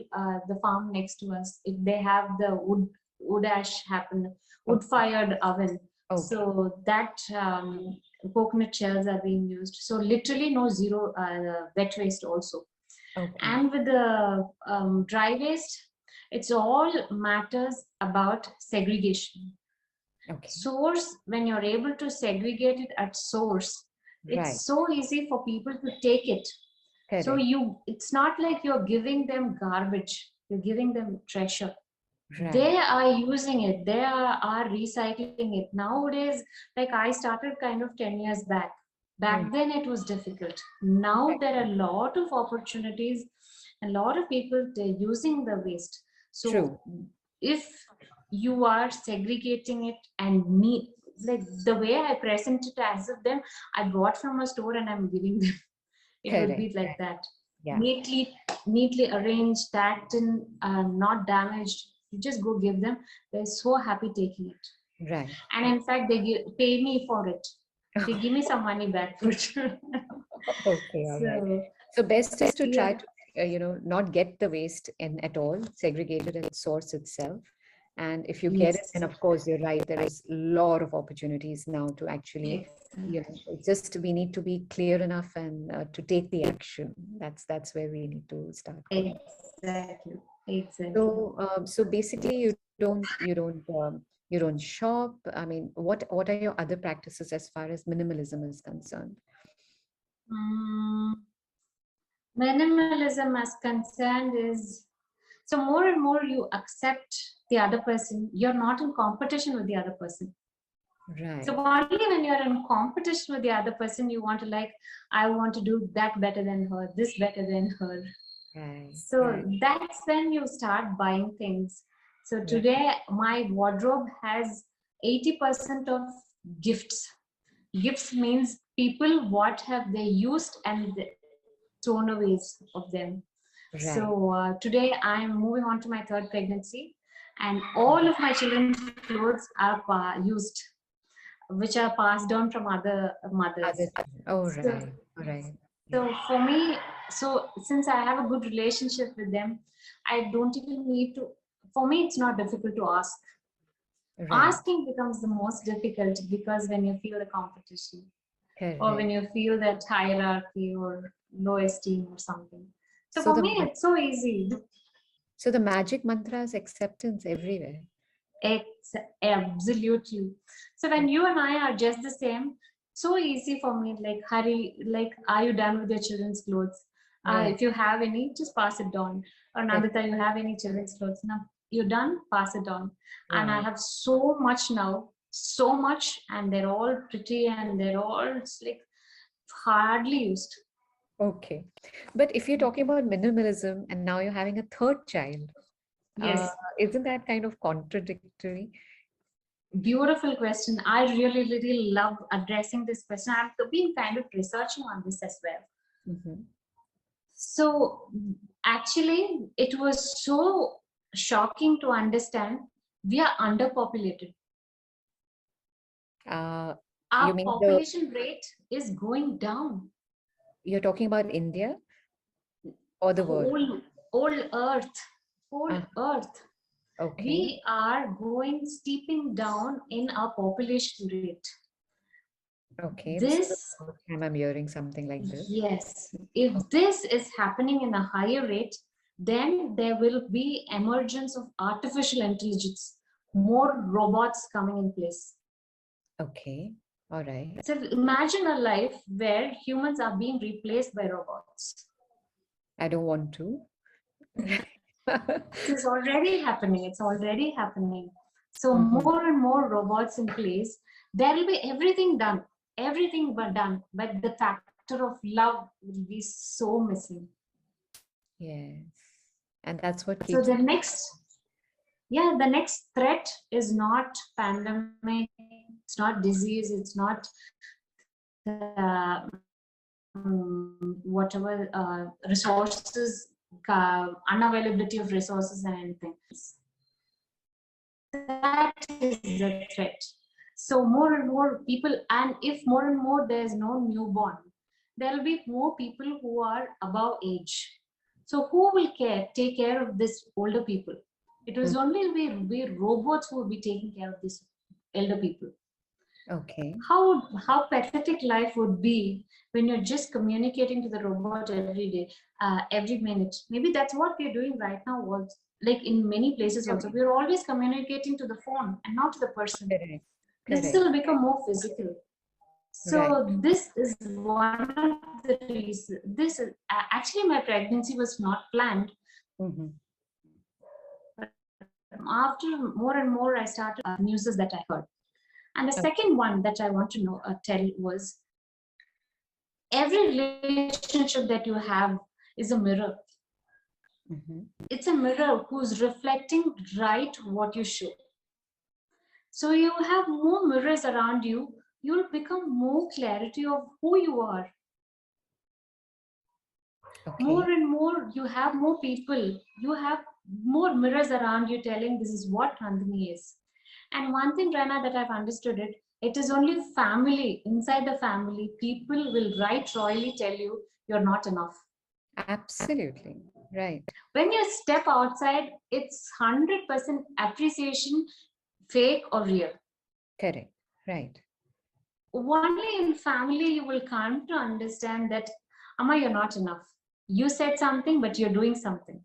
[SPEAKER 2] the farm next to us, if they have the wood ash happen, wood
[SPEAKER 1] Okay,
[SPEAKER 2] fired oven.
[SPEAKER 1] okay,
[SPEAKER 2] So that coconut shells are being used, so literally no zero wet waste also.
[SPEAKER 1] okay,
[SPEAKER 2] And with the dry waste, it's all matters about segregation.
[SPEAKER 1] okay.
[SPEAKER 2] Source, when you're able to segregate it at source,
[SPEAKER 1] Right.
[SPEAKER 2] it's so easy for people to take it. So
[SPEAKER 1] Correct.
[SPEAKER 2] it's not like you're giving them garbage, you're giving them treasure.
[SPEAKER 1] Right.
[SPEAKER 2] They are using it, they are recycling it nowadays. Like I started kind of 10 years back.
[SPEAKER 1] Mm,
[SPEAKER 2] Back then it was difficult. Now
[SPEAKER 1] right.
[SPEAKER 2] there are a lot of opportunities, a lot of people, they're using the waste.
[SPEAKER 1] True.
[SPEAKER 2] So if you are segregating it and neat, like the way I present it, as if them I bought from a store and I'm giving them, it will
[SPEAKER 1] Correct.
[SPEAKER 2] be like that.
[SPEAKER 1] Yeah.
[SPEAKER 2] Neatly arranged, tacked in, not damaged. You just go give them. They're so happy taking it.
[SPEAKER 1] Right.
[SPEAKER 2] And in fact, they pay me for it. They give me some money back for it.
[SPEAKER 1] Okay, all right.
[SPEAKER 2] So,
[SPEAKER 1] So best is to try
[SPEAKER 2] yeah.
[SPEAKER 1] to, not get the waste in at all, segregate it at source itself. And if you get it,
[SPEAKER 2] Yes.
[SPEAKER 1] then of course you're right. There is a lot of opportunities now to actually, it's just we need to be clear enough and to take the action. That's where we need to start going.
[SPEAKER 2] Exactly. Exactly.
[SPEAKER 1] So basically, you don't shop. I mean, what are your other practices as far as minimalism is concerned?
[SPEAKER 2] Mm, minimalism as concerned is, so more and more you accept the other person. You're not in competition with the other person.
[SPEAKER 1] Right.
[SPEAKER 2] So only when you're in competition with the other person, you want to like, I want to do that better than her, this better than her.
[SPEAKER 1] Right.
[SPEAKER 2] So
[SPEAKER 1] Right.
[SPEAKER 2] that's when you start buying things. So
[SPEAKER 1] Right.
[SPEAKER 2] today my wardrobe has 80% of gifts. Gifts means people, what have they used and thrown away of them.
[SPEAKER 1] Right.
[SPEAKER 2] So today I'm moving on to my third pregnancy, and all of my children's clothes are used, which are passed on from other mothers.
[SPEAKER 1] Other. Oh,
[SPEAKER 2] So,
[SPEAKER 1] right. All right.
[SPEAKER 2] so for me, so since I have a good relationship with them, I don't even need to. For me, it's not difficult to ask.
[SPEAKER 1] Right.
[SPEAKER 2] Asking becomes the most difficult because when you feel the competition, or when
[SPEAKER 1] Correct.
[SPEAKER 2] you feel that hierarchy or low esteem or something. So
[SPEAKER 1] So
[SPEAKER 2] for
[SPEAKER 1] the
[SPEAKER 2] me, it's so easy.
[SPEAKER 1] so the magic mantra is acceptance everywhere.
[SPEAKER 2] It's absolutely. So when you and I are just the same, so easy for me. Like, hurry, like, are you done with your children's clothes?
[SPEAKER 1] Right.
[SPEAKER 2] If you have any, just pass it on. Or Nandita, you have any children's clothes? Now you're done, pass it on. And I
[SPEAKER 1] Right.
[SPEAKER 2] have so much now, so much, and they're all pretty and they're all like hardly used.
[SPEAKER 1] Okay. But if you're talking about minimalism and now you're having a third child, uh,
[SPEAKER 2] Yes.
[SPEAKER 1] isn't that kind of contradictory?
[SPEAKER 2] Beautiful question. I really, really love addressing this question. I've been kind of researching on this as well.
[SPEAKER 1] Mhm.
[SPEAKER 2] So, actually, it was so shocking to understand we are underpopulated.
[SPEAKER 1] Uh, you
[SPEAKER 2] Our
[SPEAKER 1] mean
[SPEAKER 2] population rate is going down.
[SPEAKER 1] you're talking about India or the world?
[SPEAKER 2] Whole, whole Earth, whole
[SPEAKER 1] Ah,
[SPEAKER 2] Earth.
[SPEAKER 1] okay.
[SPEAKER 2] We are going steeping down in our population rate.
[SPEAKER 1] Okay. This is the
[SPEAKER 2] This
[SPEAKER 1] first time I'm hearing something like this.
[SPEAKER 2] Yes, if this is happening in a higher rate, then there will be emergence of artificial intelligence, more robots coming in place.
[SPEAKER 1] Okay. All right.
[SPEAKER 2] So imagine a life where humans are being replaced by robots.
[SPEAKER 1] I don't want to.
[SPEAKER 2] This is already happening. It's already happening. So
[SPEAKER 1] Mhm.
[SPEAKER 2] more and more robots in place. There will be everything done, everything but done. But the factor of love will be so missing.
[SPEAKER 1] Yes. And that's what
[SPEAKER 2] So
[SPEAKER 1] keeps.
[SPEAKER 2] the next threat is not pandemic, it's not disease, it's not whatever resources, unavailability of resources and anything. That is the threat. So more and more people, and if more and more there's no newborn, there will be more people who are above age. So who will take care of this older people? It was only be robots who will be taking care of these elder people.
[SPEAKER 1] Okay.
[SPEAKER 2] How pathetic life would be when you're just communicating to the robot every day, every minute. Maybe that's what we're doing right now. Was like in many places
[SPEAKER 1] Yeah,
[SPEAKER 2] also, we're always communicating to the phone and not to the person.
[SPEAKER 1] correct.
[SPEAKER 2] This
[SPEAKER 1] Correct.
[SPEAKER 2] will become more physical.
[SPEAKER 1] Right.
[SPEAKER 2] So this is one of the reasons. This is actually my pregnancy was not planned.
[SPEAKER 1] Mhm.
[SPEAKER 2] After more and more, I started news that I heard. And the
[SPEAKER 1] Okay.
[SPEAKER 2] second one that I want to tell was, every relationship that you have is a mirror.
[SPEAKER 1] Mhm.
[SPEAKER 2] It's a mirror who's reflecting right what you show. So you have more mirrors around you, you'll become more clarity of who you are.
[SPEAKER 1] Okay.
[SPEAKER 2] More and more, you have more people. You have more mirrors around you telling this is what Nandini is. And one thing, Rana, that I've understood it, it is only family, inside the family, people will right royally tell you you're not enough.
[SPEAKER 1] Absolutely. Right.
[SPEAKER 2] When you step outside, it's 100% appreciation, fake or real.
[SPEAKER 1] Correct. Right.
[SPEAKER 2] Only in family you will come to understand that, Amma, you're not enough. You said something, but you're doing something.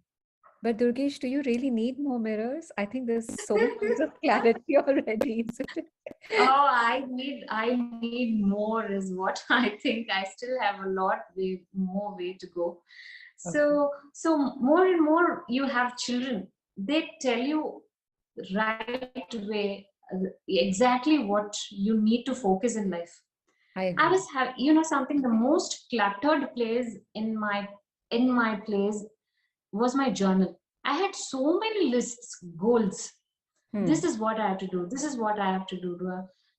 [SPEAKER 1] But Durgesh, do you really need more mirrors? I think there's so much of clarity already, isn't it?
[SPEAKER 2] Oh, I need more is what I think. I still have a lot more way to go. So more and more you have children. They tell you right away exactly what you need to focus in life.
[SPEAKER 1] I agree.
[SPEAKER 2] I was something, the most cluttered place in my place was my journal. I had so many lists, goals. This is what I have to do. This is what I have to do.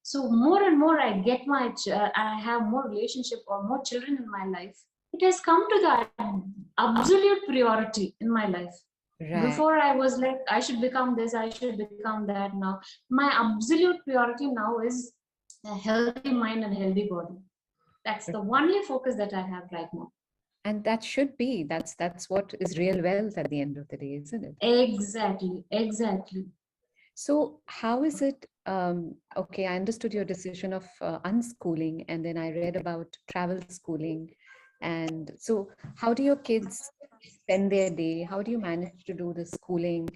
[SPEAKER 2] So more and more I get I have more relationship or more children in my life. It has come to the absolute priority in my life.
[SPEAKER 1] Right.
[SPEAKER 2] Before I was like, I should become this, I should become that. Now my absolute priority now is a healthy mind and healthy body. That's the only focus that I have right now.
[SPEAKER 1] And that should be, that's what is real wealth at the end of the day, isn't it?
[SPEAKER 2] Exactly.
[SPEAKER 1] So how is it, okay, I understood your decision of unschooling, and then I read about travel schooling. And so how do your kids spend their day? How do you manage to do the schooling?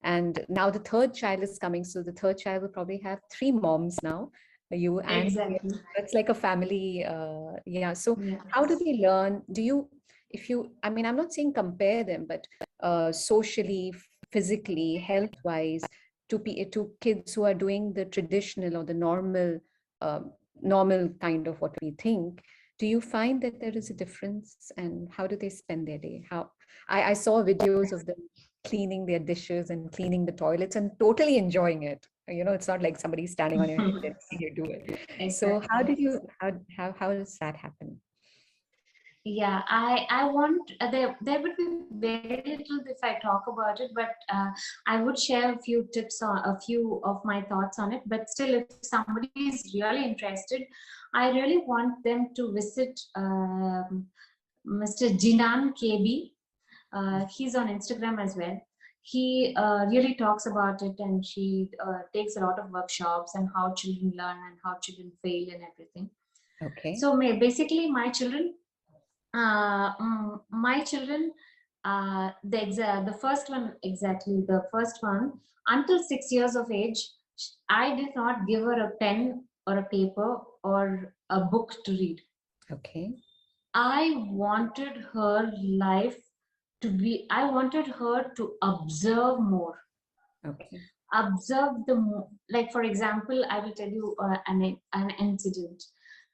[SPEAKER 1] And now the third child is coming. So the third child will probably have 3 moms now. You and
[SPEAKER 2] Exactly.
[SPEAKER 1] it's like a family. Yeah. So
[SPEAKER 2] Yeah.
[SPEAKER 1] how do they learn? Do you, if you, I mean, I'm not saying compare them, but socially, physically, health-wise, to kids who are doing the traditional or the normal kind of what we think, do you find that there is a difference, and how do they spend their day? How I saw videos of them cleaning their dishes and cleaning the toilets and totally enjoying it. It's not like somebody standing on your head and seeing you do it.
[SPEAKER 2] Exactly.
[SPEAKER 1] So how did you how does that happen?
[SPEAKER 2] Yeah, I want there would be very little if I talk about it, but I would share a few tips on a few of my thoughts on it. But still, if somebody is really interested, I really want them to visit Mr. Jinan KB. He's on Instagram as well. He really talks about it, and she takes a lot of workshops and how children learn and how children fail and everything.
[SPEAKER 1] Okay.
[SPEAKER 2] So basically, my children, the first one, exactly the first one, until 6 years of age, I did not give her a pen or a paper or a book to read.
[SPEAKER 1] Okay.
[SPEAKER 2] I wanted her life to be, I wanted her to observe more.
[SPEAKER 1] Okay.
[SPEAKER 2] Observe like, for example, I will tell you an incident.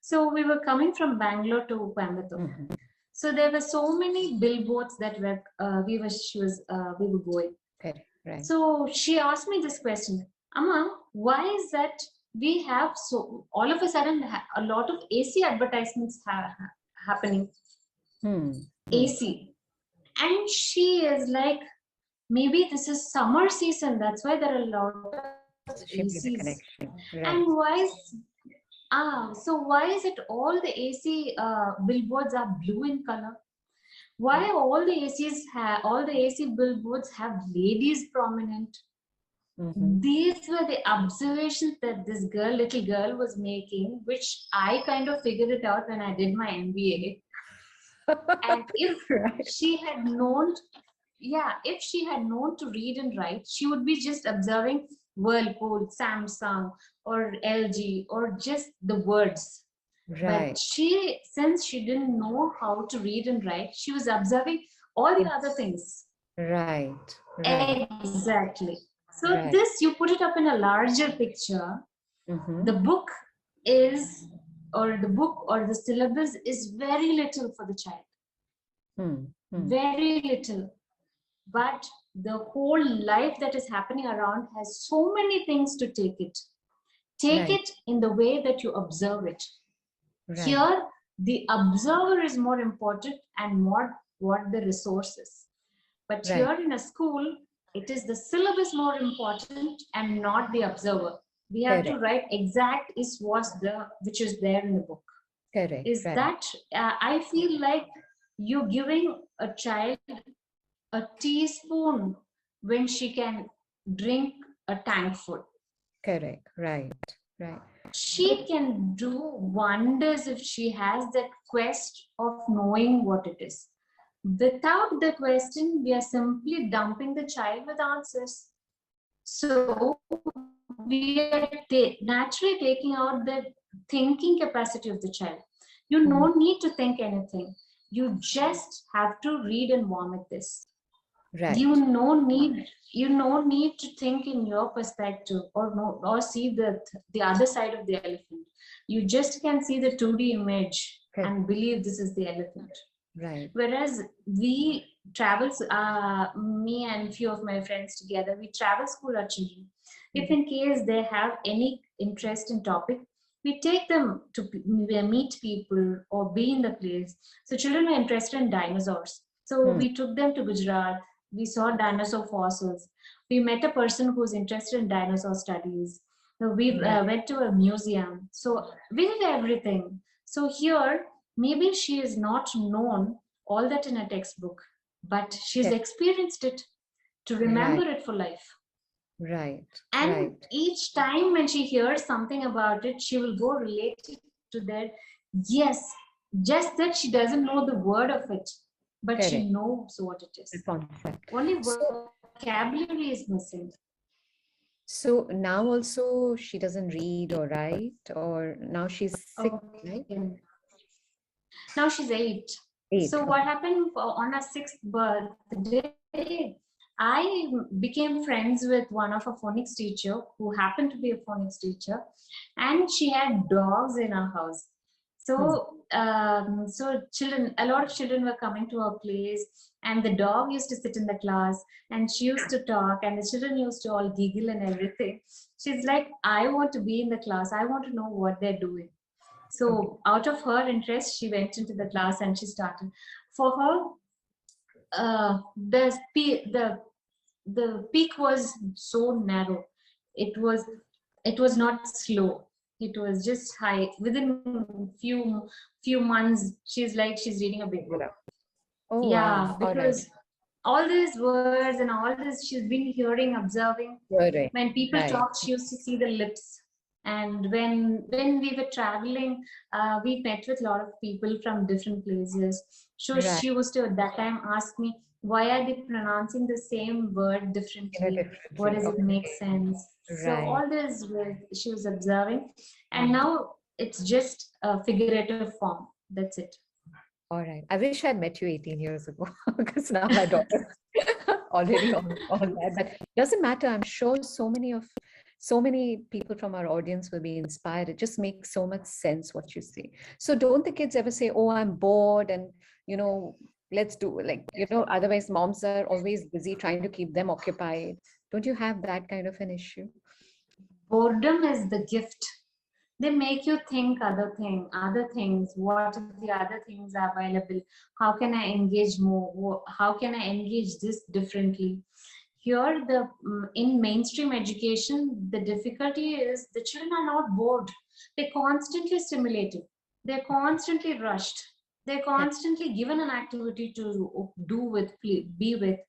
[SPEAKER 2] So we were coming from Bangalore to Coimbatore.
[SPEAKER 1] Mm-hmm.
[SPEAKER 2] So there were so many billboards that were we were going.
[SPEAKER 1] Okay. Right.
[SPEAKER 2] So she asked me this question, Amma, why is that we have so all of a sudden a lot of AC advertisements happening? AC, and she is like, maybe this is summer season, that's why there are a lot of ACs.
[SPEAKER 1] Right.
[SPEAKER 2] And so why is it all the AC billboards are blue in color? Why all the AC billboards have ladies prominent?
[SPEAKER 1] Mm-hmm.
[SPEAKER 2] These were the observations that this little girl was making, which I kind of figured it out when I did my MBA. And if she had known, if she had known to read and write, she would be just observing Whirlpool, Samsung, or LG, or just the words.
[SPEAKER 1] Right.
[SPEAKER 2] But since she didn't know how to read and write, she was observing all the other things.
[SPEAKER 1] Right.
[SPEAKER 2] Exactly. So this, you put it up in a larger picture.
[SPEAKER 1] Mm-hmm.
[SPEAKER 2] The book or the syllabus is very little for the child. Very little. But the whole life that is happening around has so many things to take it. Take it in the way that you observe it. Right. Here, the observer is more important and more what the resource is. But here in a school, It is the syllabus more important and not the observer. We have to
[SPEAKER 1] Correct.
[SPEAKER 2] write exact is which is there in the book.
[SPEAKER 1] Correct.
[SPEAKER 2] Is
[SPEAKER 1] Right.
[SPEAKER 2] that I feel like you're giving a child a teaspoon when she can drink a tank full.
[SPEAKER 1] Correct. Right. Right.
[SPEAKER 2] She can do wonders if she has that quest of knowing what it is. Without the question, we are simply dumping the child with answers. So we are naturally taking out the thinking capacity of the child. You
[SPEAKER 1] Mhm.
[SPEAKER 2] don't need to think anything. You just have to read and vomit this. You
[SPEAKER 1] Right.
[SPEAKER 2] no need you no need to think in your perspective or no or see the other side of the elephant. You just can see the 2D image
[SPEAKER 1] Correct.
[SPEAKER 2] and believe this is the elephant.
[SPEAKER 1] Right.
[SPEAKER 2] Whereas we travel, me and few of my friends together, we travel school our children. If
[SPEAKER 1] Mhm.
[SPEAKER 2] in case they have any interest in topic, we take them to meet people or be in the place. So children were interested in dinosaurs. So
[SPEAKER 1] Hmm.
[SPEAKER 2] we took them to Gujarat. We saw dinosaur fossils. We met a person who's interested in dinosaur studies. So we
[SPEAKER 1] Right.
[SPEAKER 2] went to a museum. So we did everything. So here, maybe she is not known all that in a textbook, but she's
[SPEAKER 1] Correct.
[SPEAKER 2] experienced it to remember
[SPEAKER 1] Right.
[SPEAKER 2] it for life.
[SPEAKER 1] Right.
[SPEAKER 2] And
[SPEAKER 1] Right.
[SPEAKER 2] each time when she hears something about it, she will go relate it to that. Yes, just that she doesn't know the word of it, but she
[SPEAKER 1] Correct.
[SPEAKER 2] knows what it
[SPEAKER 1] The
[SPEAKER 2] is.
[SPEAKER 1] concept.
[SPEAKER 2] Only
[SPEAKER 1] So,
[SPEAKER 2] vocabulary is missing.
[SPEAKER 1] so now also she doesn't read or write, or now she's sick, right?
[SPEAKER 2] Okay. Now she's 8.
[SPEAKER 1] 8.
[SPEAKER 2] So what
[SPEAKER 1] Okay.
[SPEAKER 2] happened on her 6th birthday? I became friends with one of a phonics teacher who happened to be a phonics teacher, and she had dogs in her house.
[SPEAKER 1] Hmm.
[SPEAKER 2] So children, a lot of children were coming to her place, and the dog used to sit in the class, and she used to talk, and the children used to all giggle and everything. She's like, I want to be in the class. I want to know what they're doing.
[SPEAKER 1] Okay.
[SPEAKER 2] So out of her interest, she went into the class and she started. For her, the peak was so narrow. It was it was not slow. It was just high. Within few months, she's reading a big
[SPEAKER 1] Figure
[SPEAKER 2] book.
[SPEAKER 1] out. Oh,
[SPEAKER 2] Yeah,
[SPEAKER 1] wow. All right.
[SPEAKER 2] because all these words and all this she's been hearing, observing.
[SPEAKER 1] Correct.
[SPEAKER 2] When people
[SPEAKER 1] Right.
[SPEAKER 2] talk, she used to see the lips. And when we were traveling, we met with a lot of people from different places. So
[SPEAKER 1] Right.
[SPEAKER 2] she used to at that time ask me, why are they pronouncing the same word
[SPEAKER 1] In a
[SPEAKER 2] differently?
[SPEAKER 1] different
[SPEAKER 2] What
[SPEAKER 1] way.
[SPEAKER 2] does it make
[SPEAKER 1] Okay.
[SPEAKER 2] sense? So
[SPEAKER 1] Right.
[SPEAKER 2] all this she was observing, and
[SPEAKER 1] Right.
[SPEAKER 2] now it's just a figurative form. That's it.
[SPEAKER 1] All right. I wish I'd met you 18 years ago because now my daughter's already on that. But doesn't matter. I'm sure so many people from our audience will be inspired. It just makes so much sense what you say. So don't the kids ever say, "Oh, I'm bored," and you know, let's do like otherwise moms are always busy trying to keep them occupied. Don't you have that kind of an issue?
[SPEAKER 2] Boredom is the gift. They make you think other things. What are the other things available? How can I engage more? How can I engage this differently? Here, in mainstream education, the difficulty is the children are not bored. They're constantly stimulated. They're constantly rushed. They're
[SPEAKER 1] Correct.
[SPEAKER 2] constantly given an activity to do with, be with.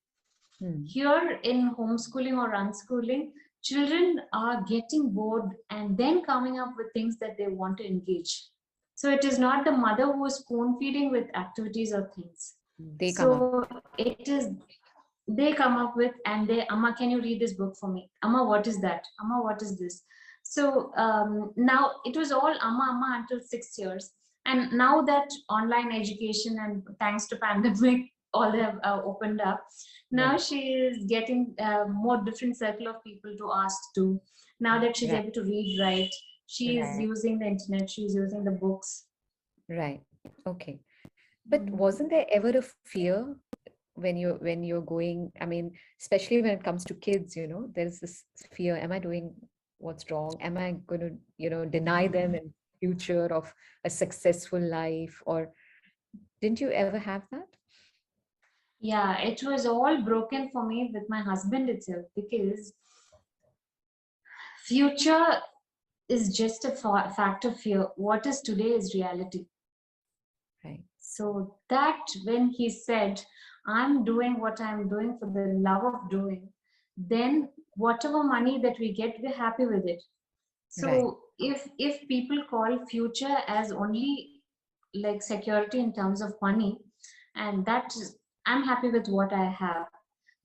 [SPEAKER 1] Hmm.
[SPEAKER 2] Here in homeschooling or unschooling, children are getting bored and then coming up with things that they want to engage. So it is not the mother who is spoon feeding with activities or things.
[SPEAKER 1] They come up.
[SPEAKER 2] So it is they come up with, and they, Amma, can you read this book for me? Amma, what is that? Amma, what is this? So now it was all Amma until 6 years. And now that online education and thanks to pandemic, all have opened up. Now
[SPEAKER 1] Right.
[SPEAKER 2] she is getting more different circle of people to ask to. Now that she's
[SPEAKER 1] Right.
[SPEAKER 2] able to read, write, she is
[SPEAKER 1] Right.
[SPEAKER 2] using the internet, she's using the books.
[SPEAKER 1] Right. Okay. But wasn't there ever a fear when you're going, I mean, especially when it comes to kids, there's this fear, am I doing what's wrong? Am I going to, deny them in future of a successful life? Or didn't you ever have that?
[SPEAKER 2] Yeah, it was all broken for me with my husband itself, because future is just a fact of fear. What is today is reality.
[SPEAKER 1] Right.
[SPEAKER 2] So that when he said, I'm doing what I'm doing for the love of doing, then whatever money that we get, we're happy with it.
[SPEAKER 1] Right.
[SPEAKER 2] So if people call future as only like security in terms of money, and that is, I'm happy with what I have.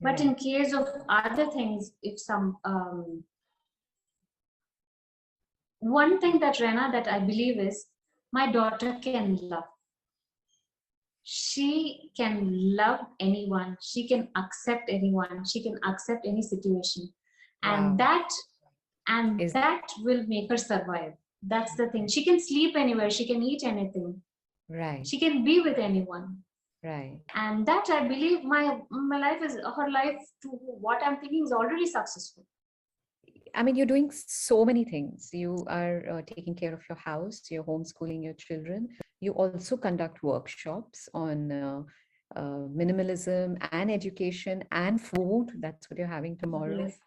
[SPEAKER 2] But
[SPEAKER 1] Right.
[SPEAKER 2] in case of other things, if some one thing that Rena that I believe is my daughter can love. She can love anyone. She can accept anyone. She can accept any situation, and
[SPEAKER 1] Wow. Is
[SPEAKER 2] that will make her survive. That's the thing. She can sleep anywhere. She can eat anything.
[SPEAKER 1] right.
[SPEAKER 2] She can be with anyone,
[SPEAKER 1] Right.
[SPEAKER 2] and that I believe my life is her life to what I'm thinking is already successful.
[SPEAKER 1] I mean, you're doing so many things. You are taking care of your house, you're homeschooling your children. You also conduct workshops on minimalism and education and food. That's what you're having tomorrow.
[SPEAKER 2] Yes.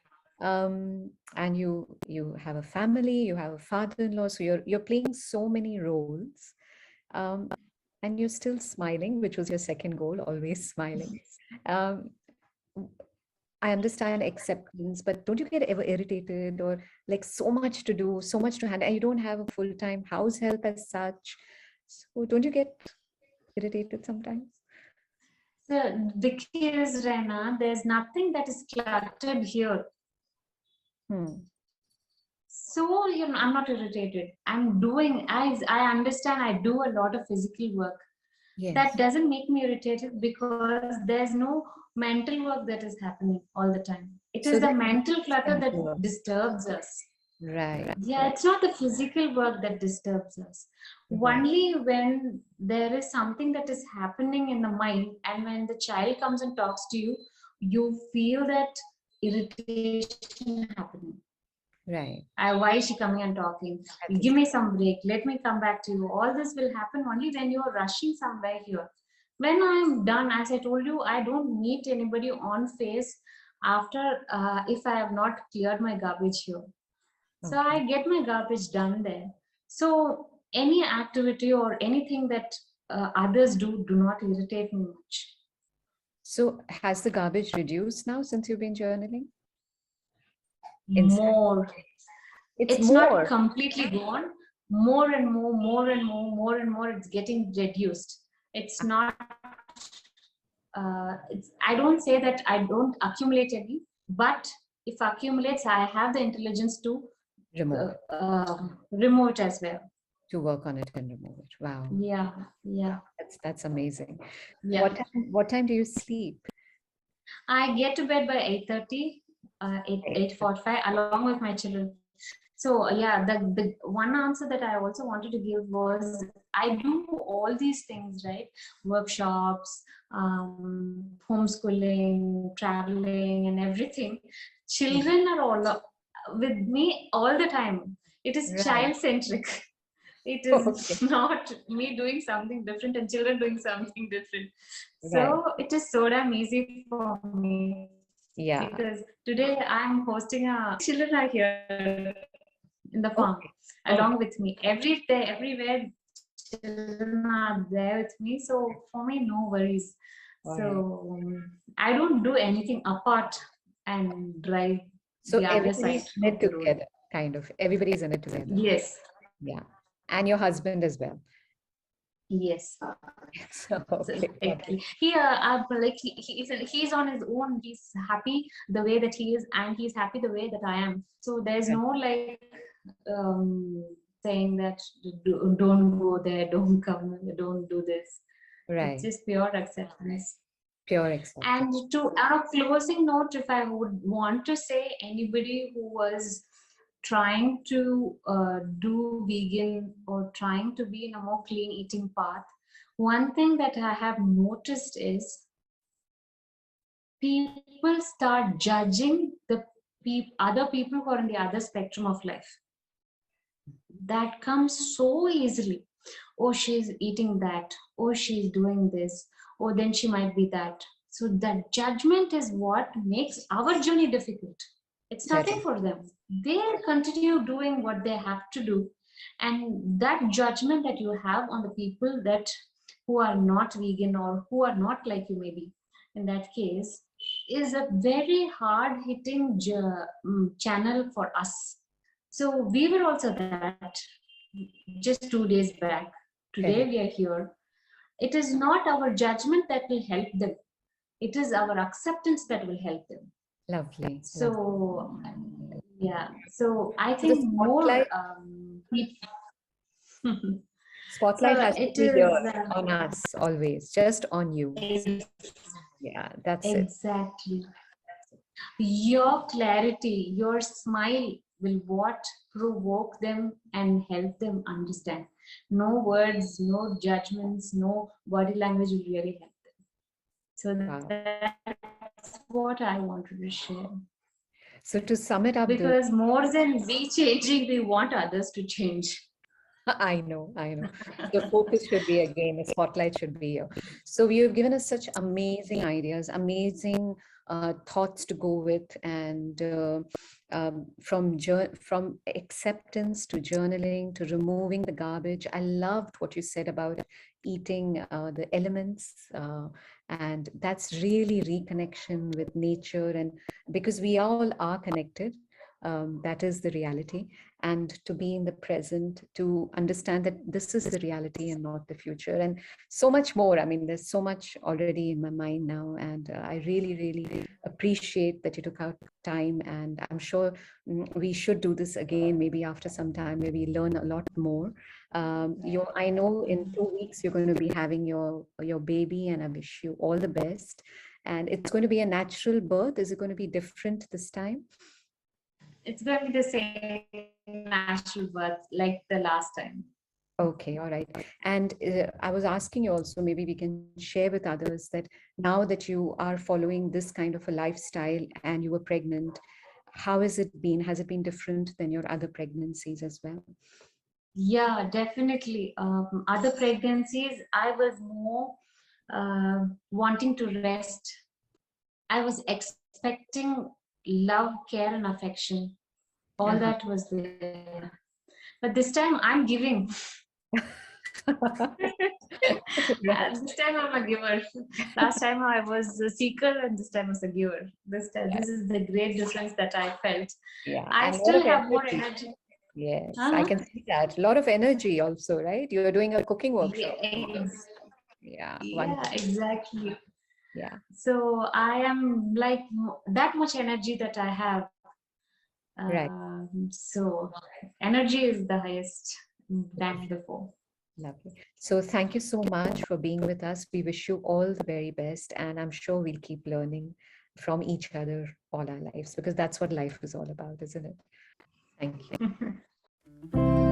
[SPEAKER 1] And you have a family, you have a father-in-law, so you're playing so many roles. Um, and you're still smiling, which was your second goal, always smiling. Um, I understand acceptance, but don't you get ever irritated or like so much to do, so much to handle, and you don't have a full-time house help as such? So don't you get irritated sometimes?
[SPEAKER 2] So because Rena, there's nothing that is cluttered here.
[SPEAKER 1] Hmm.
[SPEAKER 2] So I'm not irritated. I'm doing. I understand. I do a lot of physical work. That
[SPEAKER 1] Yes.
[SPEAKER 2] doesn't make me irritated because there's no mental work that is happening all the time. It is
[SPEAKER 1] So
[SPEAKER 2] the
[SPEAKER 1] there
[SPEAKER 2] mental
[SPEAKER 1] is
[SPEAKER 2] clutter that
[SPEAKER 1] mental work.
[SPEAKER 2] disturbs us.
[SPEAKER 1] Right,
[SPEAKER 2] Yeah,
[SPEAKER 1] right,
[SPEAKER 2] it's not the physical work that disturbs us.
[SPEAKER 1] right.
[SPEAKER 2] Only when there is something that is happening in the mind, and when the child comes and talks to you, you feel that irritation happening.
[SPEAKER 1] Right.
[SPEAKER 2] Why is she coming and talking?
[SPEAKER 1] That
[SPEAKER 2] Give
[SPEAKER 1] is
[SPEAKER 2] me some break. Let me come back to you. All this will happen only when you're rushing somewhere here. When I'm done, as I told you, I don't meet anybody on face after if I have not cleared my garbage here. So
[SPEAKER 1] okay.
[SPEAKER 2] I get my garbage done there. So any activity or anything that others do not irritate me much.
[SPEAKER 1] So has the garbage reduced now since you've been journaling? Inside.
[SPEAKER 2] More.
[SPEAKER 1] It's
[SPEAKER 2] It's not
[SPEAKER 1] more.
[SPEAKER 2] completely gone. More and more, more and more, more and more. It's getting reduced. It's not. I don't say that I don't accumulate any, but if accumulates, I have the intelligence to
[SPEAKER 1] Remove it.
[SPEAKER 2] remove it as well.
[SPEAKER 1] To work on it and remove it. Wow.
[SPEAKER 2] Yeah, yeah,
[SPEAKER 1] That's amazing.
[SPEAKER 2] yeah.
[SPEAKER 1] What time do you sleep?
[SPEAKER 2] I get to bed by 8:30, 8:45, along with my children. So yeah, the one answer that I also wanted to give was I do all these things, right? Workshops, homeschooling, traveling, and everything.
[SPEAKER 1] Mhm.
[SPEAKER 2] Children are all with me all the time. It is
[SPEAKER 1] Right.
[SPEAKER 2] child centric. It
[SPEAKER 1] Okay.
[SPEAKER 2] is not me doing something different and children doing something different.
[SPEAKER 1] Right.
[SPEAKER 2] So it is so damn easy for me because
[SPEAKER 1] Yeah.
[SPEAKER 2] today I'm hosting a children are here in the farm
[SPEAKER 1] Okay.
[SPEAKER 2] along
[SPEAKER 1] Okay.
[SPEAKER 2] with me every day, everywhere. Children are there with me, so for me, no worries.
[SPEAKER 1] All right.
[SPEAKER 2] So I don't do anything apart and drive
[SPEAKER 1] So
[SPEAKER 2] the other side
[SPEAKER 1] everybody's in
[SPEAKER 2] of
[SPEAKER 1] it
[SPEAKER 2] the road.
[SPEAKER 1] together, kind of. Everybody's in it together.
[SPEAKER 2] Yes,
[SPEAKER 1] Yeah. And your husband as well.
[SPEAKER 2] yes.
[SPEAKER 1] So,
[SPEAKER 2] So,
[SPEAKER 1] okay. Got it.
[SPEAKER 2] exactly. Like he's on his own. He's happy the way that he is, and he's happy the way that I am. So there's
[SPEAKER 1] Right.
[SPEAKER 2] no like saying that don't go there, don't come, don't do this. It's
[SPEAKER 1] Right.
[SPEAKER 2] just pure acceptance.
[SPEAKER 1] Pure acceptance.
[SPEAKER 2] And to on a closing note, if I would want to say anybody who was trying to do vegan or trying to be in a more clean eating path, one thing that I have noticed is people start judging the other people who are in the other spectrum of life. That comes so easily. Oh, she's eating that. Oh, she's doing this. Oh, then she might be that. So that judgment is what makes our journey difficult. It's nothing for them. They continue doing what they have to do. And that judgment that you have on the people that who are not vegan or who are not like you, maybe in that case, is a very hard hitting channel for us. So we were also that just 2 days back. Today we are here. It is not our judgment that will help them. It is our acceptance that will help them.
[SPEAKER 1] Lovely.
[SPEAKER 2] So, yeah. So I
[SPEAKER 1] So the
[SPEAKER 2] think more
[SPEAKER 1] spotlight
[SPEAKER 2] so
[SPEAKER 1] has to
[SPEAKER 2] it
[SPEAKER 1] be
[SPEAKER 2] is
[SPEAKER 1] here on us always, just on you. Yeah, that's it.
[SPEAKER 2] exactly. Your clarity, your smile will what provoke them and help them understand. No words, no judgments, no body language will really help them. So
[SPEAKER 1] Wow.
[SPEAKER 2] that's what I wanted to share.
[SPEAKER 1] So to sum it up,
[SPEAKER 2] Because more than we changing, we want others to change.
[SPEAKER 1] I know. The focus should be again, the spotlight should be here. So you've given us such amazing ideas, amazing thoughts to go with, and from acceptance to journaling to removing the garbage. I loved what you said about eating the elements, and that's really reconnection with nature, and because we all are connected. That is the reality, and to be in the present, to understand that this is the reality and not the future, and so much more. I mean, there's so much already in my mind now, and I really, really appreciate that you took out time, and I'm sure we should do this again, maybe after some time, where we learn a lot more. I know in 2 weeks you're going to be having your baby, and I wish you all the best. And it's going to be a natural birth. Is it going to be different this time?
[SPEAKER 2] It's going to be the same natural birth like the last time.
[SPEAKER 1] Okay, all right. And I was asking you also, maybe we can share with others that now that you are following this kind of a lifestyle and you were pregnant, how has it been? Has it been different than your other pregnancies as well?
[SPEAKER 2] Yeah, definitely. Other pregnancies, I was more wanting to rest. I was expecting love, care, and affection. All that was there. But this time I'm giving. This time I'm a giver. Last time I was a seeker, and this time I was a giver. This is the great difference that I felt.
[SPEAKER 1] Yeah,
[SPEAKER 2] I still have more energy.
[SPEAKER 1] Yes, I can see that. A lot of energy also, right? You're doing a cooking workshop. Yeah,
[SPEAKER 2] yeah, exactly.
[SPEAKER 1] Yeah.
[SPEAKER 2] So I am like that much energy that I have.
[SPEAKER 1] Right.
[SPEAKER 2] So energy is the highest than before.
[SPEAKER 1] Lovely. So thank you so much for being with us. We wish you all the very best, and I'm sure we'll keep learning from each other all our lives, because that's what life is all about, isn't it? Thank you.